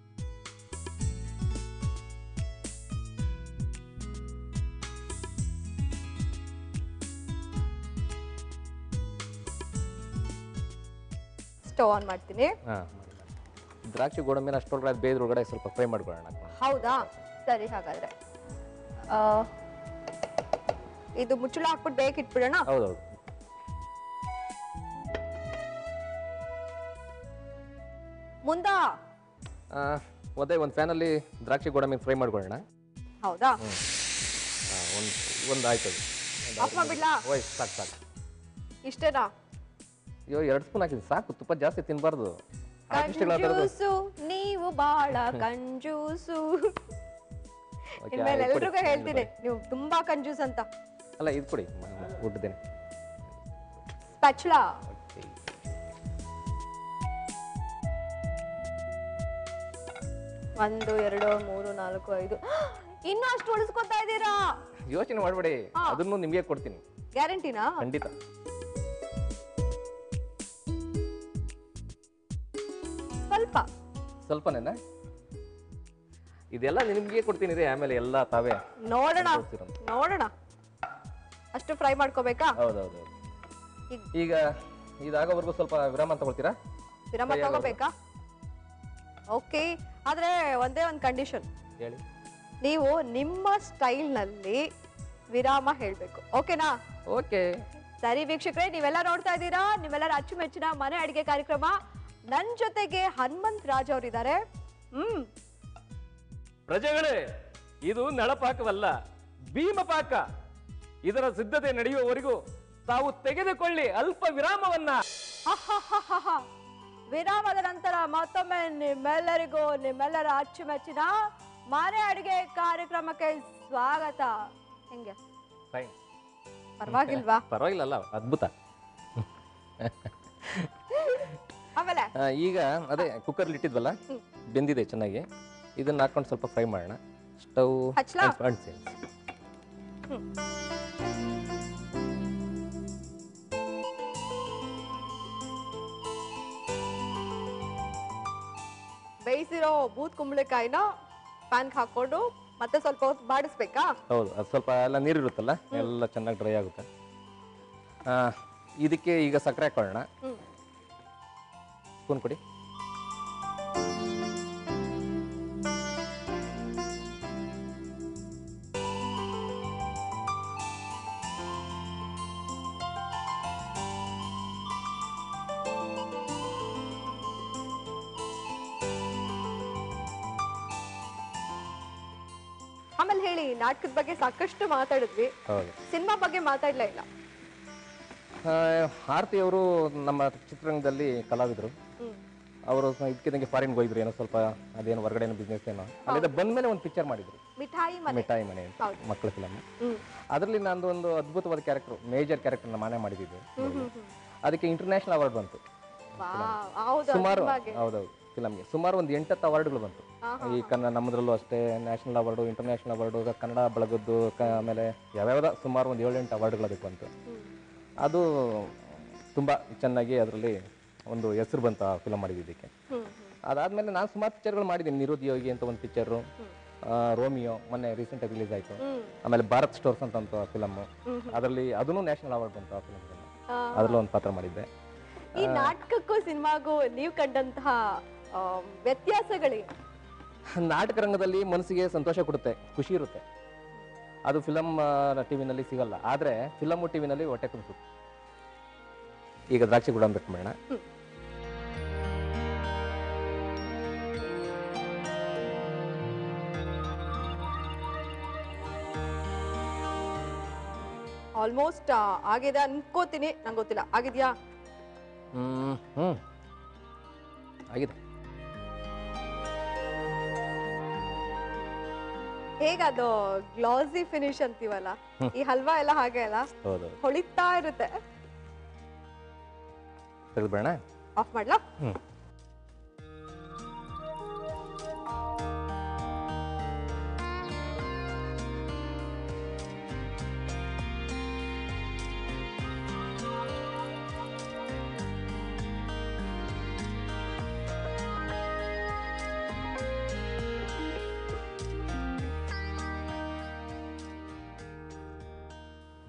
ಸ್ಟವ್ ಆನ್ ಮಾಡ್ತೀನಿ. ದ್ರಾಕ್ಷಿ ಗೋಡಂಬಿನ ಅಷ್ಟೊಳಗಡೆ ಬೇಯ್ದ್ರೊಳಗಡೆ ಸ್ವಲ್ಪ ಫ್ರೈ ಮಾಡ್ಕೊಳ್ಳೋಣ. ಹೌದಾ? ಸರಿ, ಹಾಗಾದ್ರೆ ಇದು ಮುಚ್ಚಳ ಹಾಕ್ಬಿಟ್ಟು ಬೇಕಿಟ್ಬಿಡೋಣ. ಹೌದೌದು. ಮುಂದಾ ಒಂದು ಫ್ಯಾನಲ್ಲಿ ದ್ರಾಕ್ಷಿ ಗೋಡಂಬಿ ಫ್ರೈ ಮಾಡ್ಕೊಳ್ಳೋಣ. ಹೌದಾ? ಒಂದು ಆಯ್ತು. ಆಫ್ ಮಾಡ್ಬಿಡ್ಲಾ? ಸಾಕು. ಇಷ್ಟೇನಾ? ಅಯ್ಯೋ, 2 ಸ್ಪೂನ್ ಹಾಕಿದ್ವಿ ಸಾಕು, ತುಪ್ಪ ಜಾಸ್ತಿ ತಿನ್ಬಾರ್ದು. ಕಂಜೂಸು, ನೀವು ಬಾಳ ಕಂಜೂಸು. ಇನ್ಮೇಲೆ ಎಲ್ರಿಗೂ ಹೇಳ್ತೀನಿ, ನೀವು ತುಂಬಾ ಕಂಜೂಸ್ ಅಂತ. ಅಲ್ಲ, ಇದು ಕೊಡಿ, ಊಟದೇನೆ. ಸ್ಪ್ಯಾಚುಲಾ. 1 2 3 4 5. ಇನ್ನೂ ಅಷ್ಟು ಉಳಿಸ್ಕೊತಾ ಇದ್ದೀರಾ? ಯೋಚನೆ ಮಾಡಬೇಡಿ, ಅದನ್ನು ನಿಮಗೆ ಕೊಡ್ತೀನಿ. ಗ್ಯಾರಂಟಿನಾ? ಖಂಡಿತ. ಸ್ವಲ್ಪನೇನಾ? ಇದೆಲ್ಲ ನಿಮ್ಗೆ ಕೊಡ್ತೀನಿ ರೀ, ಆಮೇಲೆ ಎಲ್ಲ ತಾವೇ ನೋಡೋಣ. ಅಷ್ಟು ಫ್ರೈ ಮಾಡ್ಕೋಬೇಕಾ? ಹೌದೌದು. ಈಗ ಇದಾಗೋವರೆಗೂ ಸ್ವಲ್ಪ ವಿರಾಮ ತಗೊಳ್ತೀರಾ? ವಿರಾಮ ತಗೋಬೇಕಾ? ಓಕೆ, ಆದ್ರೆ ಒಂದೇ ಒಂದು ಕಂಡೀಷನ್. ಹೇಳಿ. ನೀವು ನಿಮ್ಮ ಸ್ಟೈಲ್ ನಲ್ಲಿ ವಿರಾಮ ಹೇಳ್ಬೇಕು, ಓಕೆನಾ? ಓಕೆ. ಸರಿ ವೀಕ್ಷಕರೇ, ನೀವೆಲ್ಲ ನೋಡ್ತಾ ಇದ್ದೀರಾ ನಿಮ್ಮೆಲ್ಲರ ಅಚ್ಚುಮೆಚ್ಚಿನ ಮನೆ ಅಡಿಗೆ ಕಾರ್ಯಕ್ರಮ. ನನ್ ಜೊತೆಗೆ ಹನುಮಂತ್ ರಾಜ್ ಅವರಿದ್ದಾರೆ. ಪ್ರಜೆಗಳೇ, ಇದು ನಳಪಾಕವಲ್ಲ, ಭೀಮಪಾಕ. ಇದರ ಸಿದ್ಧತೆ ನಡೆಯುವವರೆಗೂ ತಾವು ತೆಗೆದುಕೊಳ್ಳಿ ಅಲ್ಪ ವಿರಾಮವನ್ನ. ವಿರಾಮದ ನಂತರ ಮತ್ತೊಮ್ಮೆ ನಿಮ್ಮೆಲ್ಲರ ಅಚ್ಚುಮೆಚ್ಚಿನ ಮನೆ ಅಡಿಗೆ ಕಾರ್ಯಕ್ರಮಕ್ಕೆ ಸ್ವಾಗತ. ಹೆಂಗೆ? ಪರವಾಗಿಲ್ವಾ? ಪರವಾಗಿಲ್ಲ, ಅದ್ಭುತ. ಆಮೇಲೆ ಈಗ ಅದೇ ಕುಕ್ಕರ್ ಇಟ್ಟಿದ್ವಲ್ಲ, ಬೆಂದಿದೆ ಚೆನ್ನಾಗಿ. ಇದನ್ನ ಹಾಕೊಂಡು ಸ್ವಲ್ಪ ಫ್ರೈ ಮಾಡೋಣ. ಸ್ಟವ್ ಅಂಟಿಸಿ. ಬೇಯಿಸಿರೋ ಬೂದ್ ಕುಂಬಳಕಾಯಿನ ಪ್ಯಾನ್ಗೆ ಹಾಕೊಂಡು ಮತ್ತೆ ಸ್ವಲ್ಪ ಹೊತ್ತು ಬಾಡಿಸ್ಬೇಕಾ? ಹೌದು, ಅದು ಸ್ವಲ್ಪ ಎಲ್ಲ ನೀರಿರುತ್ತಲ್ಲ, ಎಲ್ಲ ಚೆನ್ನಾಗಿ ಡ್ರೈ ಆಗುತ್ತೆ. ಇದಕ್ಕೆ ಈಗ ಸಕ್ಕರೆ ಹಾಕೊಳ್ಳೋಣ. ಸ್ಪೂನ್ ಕೊಡಿ. ಆಮೇಲೆ ಹೇಳಿ, ನಾಟಕದ ಬಗ್ಗೆ ಸಾಕಷ್ಟು ಮಾತಾಡಿದ್ವಿ, ಸಿನಿಮಾ ಬಗ್ಗೆ ಮಾತಾಡ್ಲೇ ಇಲ್ಲ. ಆರತಿ ಅವರು ನಮ್ಮ ಚಿತ್ರರಂಗದಲ್ಲಿ ಕಲಾವಿದರು. ಅವರು ಇದಕ್ಕಿದಂಗೆ ಫಾರಿನ್ ಹೋಗಿದ್ರು, ಏನೋ ಸ್ವಲ್ಪ ಅದೇನೋ ಹೊರಗಡೆ ಬಿಸ್ನೆಸ್ ಏನೋ. ಅಲ್ಲಿಂದ ಬಂದ್ಮೇಲೆ ಒಂದು ಪಿಕ್ಚರ್ ಮಾಡಿದ್ರು, ಮಿಠಾಯಿ ಮನೆ ಅಂತ, ಮಕ್ಕಳ ಫಿಲಮ್. ಅದರಲ್ಲಿ ನಂದು ಒಂದು ಅದ್ಭುತವಾದ ಕ್ಯಾರೆಕ್ಟರ್, ಮೇಜರ್ ಕ್ಯಾರೆಕ್ಟರ್ ನಾನೇ ಮಾಡಿದ್ದು. ಅದಕ್ಕೆ ಇಂಟರ್ನ್ಯಾಷನಲ್ ಅವಾರ್ಡ್ ಬಂತು. ಸುಮಾರು, ಹೌದೌದು, ಫಿಲಮ್ಗೆ ಸುಮಾರು ಒಂದು 8 ಅವಾರ್ಡ್ಗಳು ಬಂತು. ಈ ನಮ್ಮದ್ರಲ್ಲೂ ಅಷ್ಟೇ, national award, international award, Kannada ಬಳಗದ್ದು, ಆಮೇಲೆ ಯಾವ್ಯಾವ್ದ ಸುಮಾರು ಒಂದು 7-8 ಅವಾರ್ಡ್ಗಳು ಅದಕ್ಕೆ ಬಂತು. ಅದು ತುಂಬ ಚೆನ್ನಾಗಿ ಅದರಲ್ಲಿ ಒಂದು ಹೆಸರು ಬಂತು ಆ ಫಿಲಮ್ ಮಾಡಿದ್ದಕ್ಕೆ. ಅದಾದ್ಮೇಲೆ ನಾನು ಸುಮಾರು ಪಿಕ್ಚರ್ಗಳು ಮಾಡಿದ್ದೀನಿ. ನಿರುದ್ಯೋಗಿ ಅಂತ ಒಂದು ಪಿಕ್ಚರು, ರೋಮಿಯೋ ಮೊನ್ನೆ ರೀಸೆಂಟಾಗಿ ರಿಲೀಸ್ ಆಯಿತು. ಆಮೇಲೆ ಭಾರತ್ ಸ್ಟೋರ್ಸ್ ಅಂತ ಫಿಲಮ್ಮು, ಅದರಲ್ಲಿ ಅದನ್ನು ನ್ಯಾಷನಲ್ ಅವಾರ್ಡ್ ಬಂತು ಆ ಫಿಲಮ್. ಅದರಲ್ಲೂ ಒಂದು ಪಾತ್ರ ಮಾಡಿದ್ದೆ. ಈ ನಾಟಕಕ್ಕೂ ಸಿನಿಮಾಗೂ ನೀವು ಕಂಡಂತಹ ವ್ಯತ್ಯಾಸಗಳೇನು? ನಾಟಕ ರಂಗದಲ್ಲಿ ಮನಸ್ಸಿಗೆ ಸಂತೋಷ ಕೊಡುತ್ತೆ, ಖುಷಿ ಇರುತ್ತೆ. ಅದು ಫಿಲಮ್ ಟಿವಿನಲ್ಲಿ ಸಿಗಲ್ಲ. ಆದರೆ ಫಿಲಮ್ ಟಿವಿನಲ್ಲಿ ಹೊಟ್ಟೆ ತುಂಬಿಸುತ್ತೆ. ಈಗ ದ್ರಾಕ್ಷಿ ಗೋಡಂಬಿ ಬಿಟ್ಬಿಡೋಣ. ಆಲ್ಮೋಸ್ಟ್ ಆಗಿದೆ ಅನ್ಕೋತೀನಿ, ನಂಗೆ ಗೊತ್ತಿಲ್ಲ. ಆಗಿದ್ಯಾ? ಆಗಿದೆ. ಹೇಗದು ಗ್ಲಾಸಿ ಫಿನಿಶ್ ಅಂತೀವಲ್ಲ, ಈ ಹಲ್ವಾ ಎಲ್ಲ ಹಾಗೆ ಅಲ್ಲ, ಹೌದು, ಹೊಳಿತಾ ಇರುತ್ತೆ. ತೆಗೆದ್ಬೇಡ. ಆಫ್ ಮಾಡ್ಲಾ?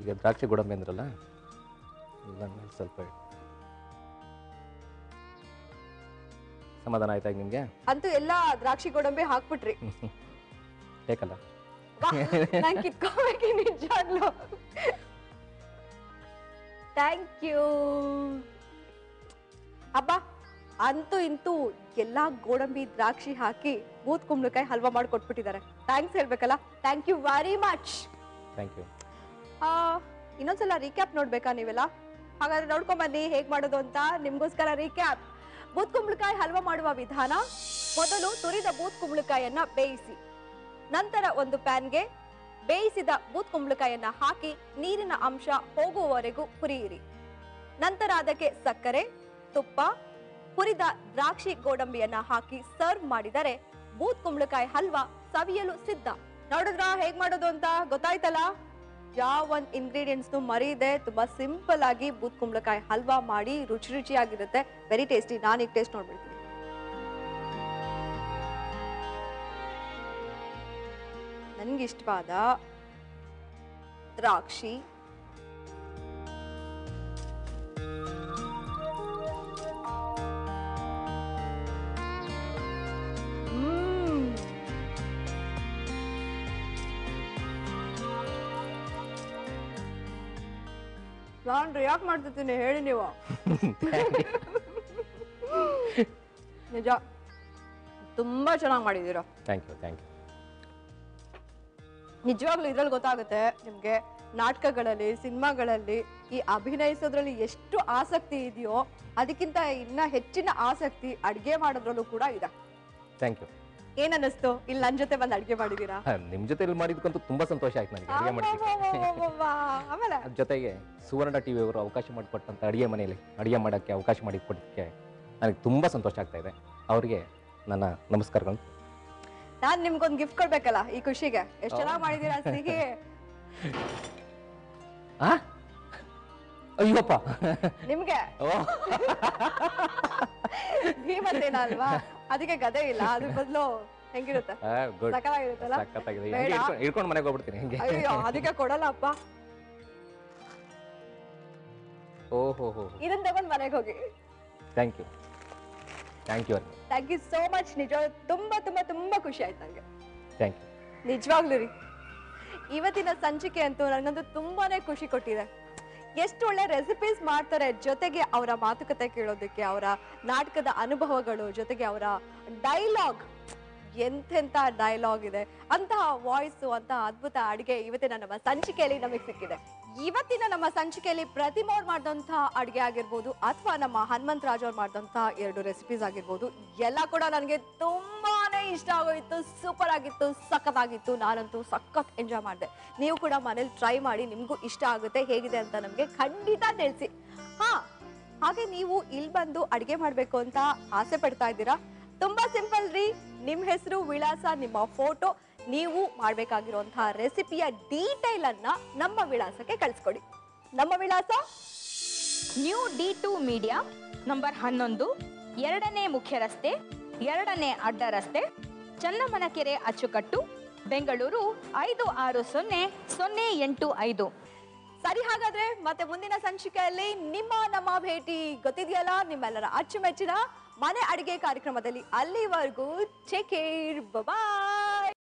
ಈಗ ದ್ರಾಕ್ಷಿ ಗೋಡಂಬಿ ಅಂದ್ರಲ್ಲ, ಸ್ವಲ್ಪ ಸಮಾಧಾನ ಆಯ್ತಾ ನಿಮ್ಗೆ? ಅಂತೂ ಎಲ್ಲ ದ್ರಾಕ್ಷಿ ಗೋಡಂಬಿ ಹಾಕ್ಬಿಟ್ರಿ. ಬೇಕಲ್ಲ, ನಂಗೆ ಕಿತ್ಕೋಬೇಕು ನಿಜಾಗ್ಲು. Thank you. ಅಬ್ಬಾ, ಅಂತೂ ಇಂತೂ ಎಲ್ಲಾ ಗೋಡಂಬಿ ದ್ರಾಕ್ಷಿ ಹಾಕಿ ಬೂತ್ ಕುಂಬಳಕಾಯಿ ಹಲ್ವಾ ಮಾಡಿ ಕೊಟ್ಬಿಟ್ಟಿದ್ದಾರೆ. ಥ್ಯಾಂಕ್ಸ್ ಹೇಳ್ಬೇಕಲ್ಲ. Thank you very much. Thank you. ಇನ್ನೊಂದ್ಸಲ ರೀಕ್ಯಾಪ್ ನೋಡ್ಬೇಕಾ ನೀವೆಲ್ಲ? ಹಾಗಾದ್ರೆ ನೋಡ್ಕೊಂಡ್ ಬನ್ನಿ ಹೇಗ್ ಮಾಡೋದು ಅಂತ. ನಿಮ್ಗೋಸ್ಕರ ರೀಕ್ಯಾಪ್. ಬೂತ್ ಕುಂಬಳಕಾಯಿ ಹಲ್ವಾ ಮಾಡುವ ವಿಧಾನ: ಮೊದಲು ತುರಿದ ಬೂತ್ ಕುಂಬಳಕಾಯನ್ನ ಬೇಯಿಸಿ, ನಂತರ ಒಂದು ಪ್ಯಾನ್ಗೆ ಬೇಯಿಸಿದ ಬೂತ್ ಕುಂಬಳಕಾಯನ್ನ ಹಾಕಿ ನೀರಿನ ಅಂಶ ಹೋಗುವವರೆಗೂ ಹುರಿಯಿರಿ. ನಂತರ ಅದಕ್ಕೆ ಸಕ್ಕರೆ, ತುಪ್ಪ, ಹುರಿದ ದ್ರಾಕ್ಷಿ ಗೋಡಂಬಿಯನ್ನ ಹಾಕಿ ಸರ್ವ್ ಮಾಡಿದರೆ ಬೂತ್ ಕುಂಬಳಕಾಯಿ ಹಲ್ವಾ ಸವಿಯಲು ಸಿದ್ಧ. ನೋಡಿದ್ರ ಹೇಗ್ ಮಾಡೋದು ಅಂತ ಗೊತ್ತಾಯ್ತಲ್ಲ? ಯಾವ ಒಂದ್ ಇಂಗ್ರೀಡಿಯೆಂಟ್ಸ್ ಮರೀದೆ ತುಂಬಾ ಸಿಂಪಲ್ ಆಗಿ ಬೂತ್ ಕುಂಬಳಕಾಯಿ ಹಲ್ವಾ ಮಾಡಿ ರುಚಿ ರುಚಿಯಾಗಿರುತ್ತೆ. Very tasty. ನಾನು ಈಗ ಟೇಸ್ಟ್ ನೋಡ್ಬಿಡ್ತೀನಿ. ನನ್ಗೆ ಇಷ್ಟವಾದ ದ್ರಾಕ್ಷಿ, ನಾನು ರಿಯಾಕ್ಟ್ ಮಾಡ್ತಿದ್ದೀನಿ, ಹೇಳಿ ನೀವು. ನಿಜ ತುಂಬಾ ಚೆನ್ನಾಗಿ ಮಾಡಿದೀರ. Thank you, thank you. ನಿಜವಾಗ್ಲೂ ಇದ್ರಲ್ಲಿ ಗೊತ್ತಾಗುತ್ತೆ ನಿಮ್ಗೆ ನಾಟಕಗಳಲ್ಲಿ, ಸಿನಿಮಾಗಳಲ್ಲಿ ಈ ಅಭಿನಯಿಸೋದ್ರಲ್ಲಿ ಎಷ್ಟು ಆಸಕ್ತಿ ಇದೆಯೋ ಅದಕ್ಕಿಂತ ಇನ್ನ ಹೆಚ್ಚಿನ ಆಸಕ್ತಿ ಅಡ್ಗೆ ಮಾಡೋದ್ರಲ್ಲೂ ಕೂಡ ಇದೆ. Thank you. ಏನ್ ಅನ್ನಿಸ್ತು ಇಲ್ಲಿ ನನ್ ಜೊತೆ ಬಂದು ಅಡ್ಗೆ ಮಾಡಿದೀರಾ? ನಿಮ್ ಜೊತೆ ಮಾಡಿದ್ಕಂತೂ ತುಂಬಾ ಸಂತೋಷ ಆಯ್ತು ನನಗೆ ಅಡುಗೆ ಮಾಡಿದ್ದಕ್ಕೆ. ಆಮೇಲೆ ಅದ್ರ ಜೊತೆಗೆ ಸುವರ್ಣ ಟಿವಿ ಅವರು ಅವಕಾಶ ಮಾಡಿಕೊಟ್ಟಂತ ಅಡುಗೆ ಮನೆಯಲ್ಲಿ ಅಡುಗೆ ಮಾಡೋಕ್ಕೆ ಅವಕಾಶ ಮಾಡಿಕೊಟ್ಟಿದ್ದಕ್ಕೆ ನನಗೆ ತುಂಬಾ ಸಂತೋಷ ಆಗ್ತಾ ಇದೆ. ಅವರಿಗೆ ನನ್ನ ನಮಸ್ಕಾರಗಳು. ನಾನ್ ನಿಮ್ಗೊಂದು ಗಿಫ್ಟ್ ಕೊಡ್ಬೇಕಲ್ಲ ಈ ಖುಷಿಗೆ. ಎಷ್ಟು ಚೆನ್ನಾಗಿ ಮಾಡಿದೀರಾ ಸಿಹಿ. ಅಯ್ಯಪ್ಪ, ನಿಮ್ಗೆ ಭೀಮಸೇನ ಅಲ್ವಾ, ಅದಕ್ಕೆ ಗದೆ ಇಲ್ಲ, ಅದ್ರ ಬದಲು ಹೆಂಗಿರುತ್ತೆ? ಸಕ್ಕತ್ತಾಗಿರುತ್ತಲ್ಲ? ಸಕ್ಕತ್ತಾಗಿದೆ. ಇಟ್ಕೊಂಡು ಮನೆಗೆ ಹೋಗ್ಬಿಡ್ತೀನಿ ಹೆಂಗೆ. ಅಯ್ಯೋ, ಅದಕ್ಕೆ ಕೊಡಲ್ಲ ಅಪ್ಪ. ಓಹೋ, ಇದನ್ನ ತಗೊಂಡ್ ಮನೆಗೆ ಹೋಗಿ. Thank you, thank you. Thank you so much. ನಿಜ ತುಂಬಾ ತುಂಬಾ ತುಂಬಾ ಖುಷಿ ಆಯ್ತು ನಂಗೆ. Thank you. ನಿಜವಾಗ್ಲೂ ರೀ, ಇವತ್ತಿನ ಸಂಚಿಕೆ ಅಂತೂ ನನಗಂತೂ ತುಂಬಾನೇ ಖುಷಿ ಕೊಟ್ಟಿದೆ. ಎಷ್ಟು ಒಳ್ಳೆ ರೆಸಿಪೀಸ್ ಮಾಡ್ತಾರೆ, ಜೊತೆಗೆ ಅವರ ಮಾತುಕತೆ ಕೇಳೋದಕ್ಕೆ, ಅವರ ನಾಟಕದ ಅನುಭವಗಳು, ಜೊತೆಗೆ ಅವರ ಡೈಲಾಗ್, ಎಂತೆಂತ ಡೈಲಾಗ್ ಇದೆ, ಅಂತಹ ವಾಯ್ಸು, ಅಂತಹ ಅದ್ಭುತ ಅಡಿಗೆ ಇವತ್ತಿನ ನಮ್ಮ ಸಂಚಿಕೆಯಲ್ಲಿ ನಮಗೆ ಸಿಕ್ಕಿದೆ. ಇವತ್ತಿನ ನಮ್ಮ ಸಂಚಿಕೆಯಲ್ಲಿ ಪ್ರತಿಮಾ ಅವ್ರು ಮಾಡಿದಂತಹ ಅಡಿಗೆ ಆಗಿರ್ಬೋದು, ಅಥವಾ ನಮ್ಮ ಹನುಮಂತ ರಾಜ್ ಅವ್ರು ಮಾಡಿದಂತಹ 2 ರೆಸಿಪೀಸ್ ಆಗಿರ್ಬೋದು, ಎಲ್ಲ ಕೂಡ ನನಗೆ ತುಂಬಾನೇ ಇಷ್ಟ ಆಗೋಯ್ತು. ಸೂಪರ್ ಆಗಿತ್ತು, ಸಖತ್ತಾಗಿತ್ತು. ನಾನಂತೂ ಸಖತ್ ಎಂಜಾಯ್ ಮಾಡಿದೆ. ನೀವು ಕೂಡ ಮನೇಲಿ ಟ್ರೈ ಮಾಡಿ, ನಿಮ್ಗೂ ಇಷ್ಟ ಆಗುತ್ತೆ. ಹೇಗಿದೆ ಅಂತ ನಮ್ಗೆ ಖಂಡಿತ ತಿಳಿಸಿ. ಹಾಗೆ ನೀವು ಇಲ್ಲಿ ಬಂದು ಅಡಿಗೆ ಮಾಡ್ಬೇಕು ಅಂತ ಆಸೆ ಪಡ್ತಾ ಇದ್ದೀರಾ? ತುಂಬಾ ಸಿಂಪಲ್ ರೀ. ನಿಮ್ ಹೆಸರು, ವಿಳಾಸ, ನಿಮ್ಮ ಫೋಟೋ, ನೀವು ಮಾಡ್ಬೇಕಾಗಿರುವಂತಹ ರೆಸಿಪಿಯ ಡೀಟೇಲ್ ಅನ್ನ ನಮ್ಮ ವಿಳಾಸಕ್ಕೆ ಕಳಿಸ್ಕೊಡಿ. ನಮ್ಮ ವಿಳಾಸ ನ್ಯೂ D2 ಮೀಡಿಯಾ, ನಂಬರ್ 11, 2ನೇ ಮುಖ್ಯ ರಸ್ತೆ, 2ನೇ ಅಡ್ಡ ರಸ್ತೆ, ಚನ್ನಮ್ಮನಕೆರೆ, ಅಚ್ಚುಕಟ್ಟು, ಬೆಂಗಳೂರು 560085. ಸರಿ, ಹಾಗಾದ್ರೆ ಮತ್ತೆ ಮುಂದಿನ ಸಂಚಿಕೆಯಲ್ಲಿ ನಮ್ಮ ಭೇಟಿ ಗೊತ್ತಿದೆಯಲ್ಲ, ನಿಮ್ಮೆಲ್ಲರ ಅಚ್ಚುಮೆಚ್ಚಿನ ಮನೆ ಅಡಿಗೆ ಕಾರ್ಯಕ್ರಮದಲ್ಲಿ. ಅಲ್ಲಿವರೆಗೂ ಟೇಕ್ ಕೇರ್, ಬಾಯ್.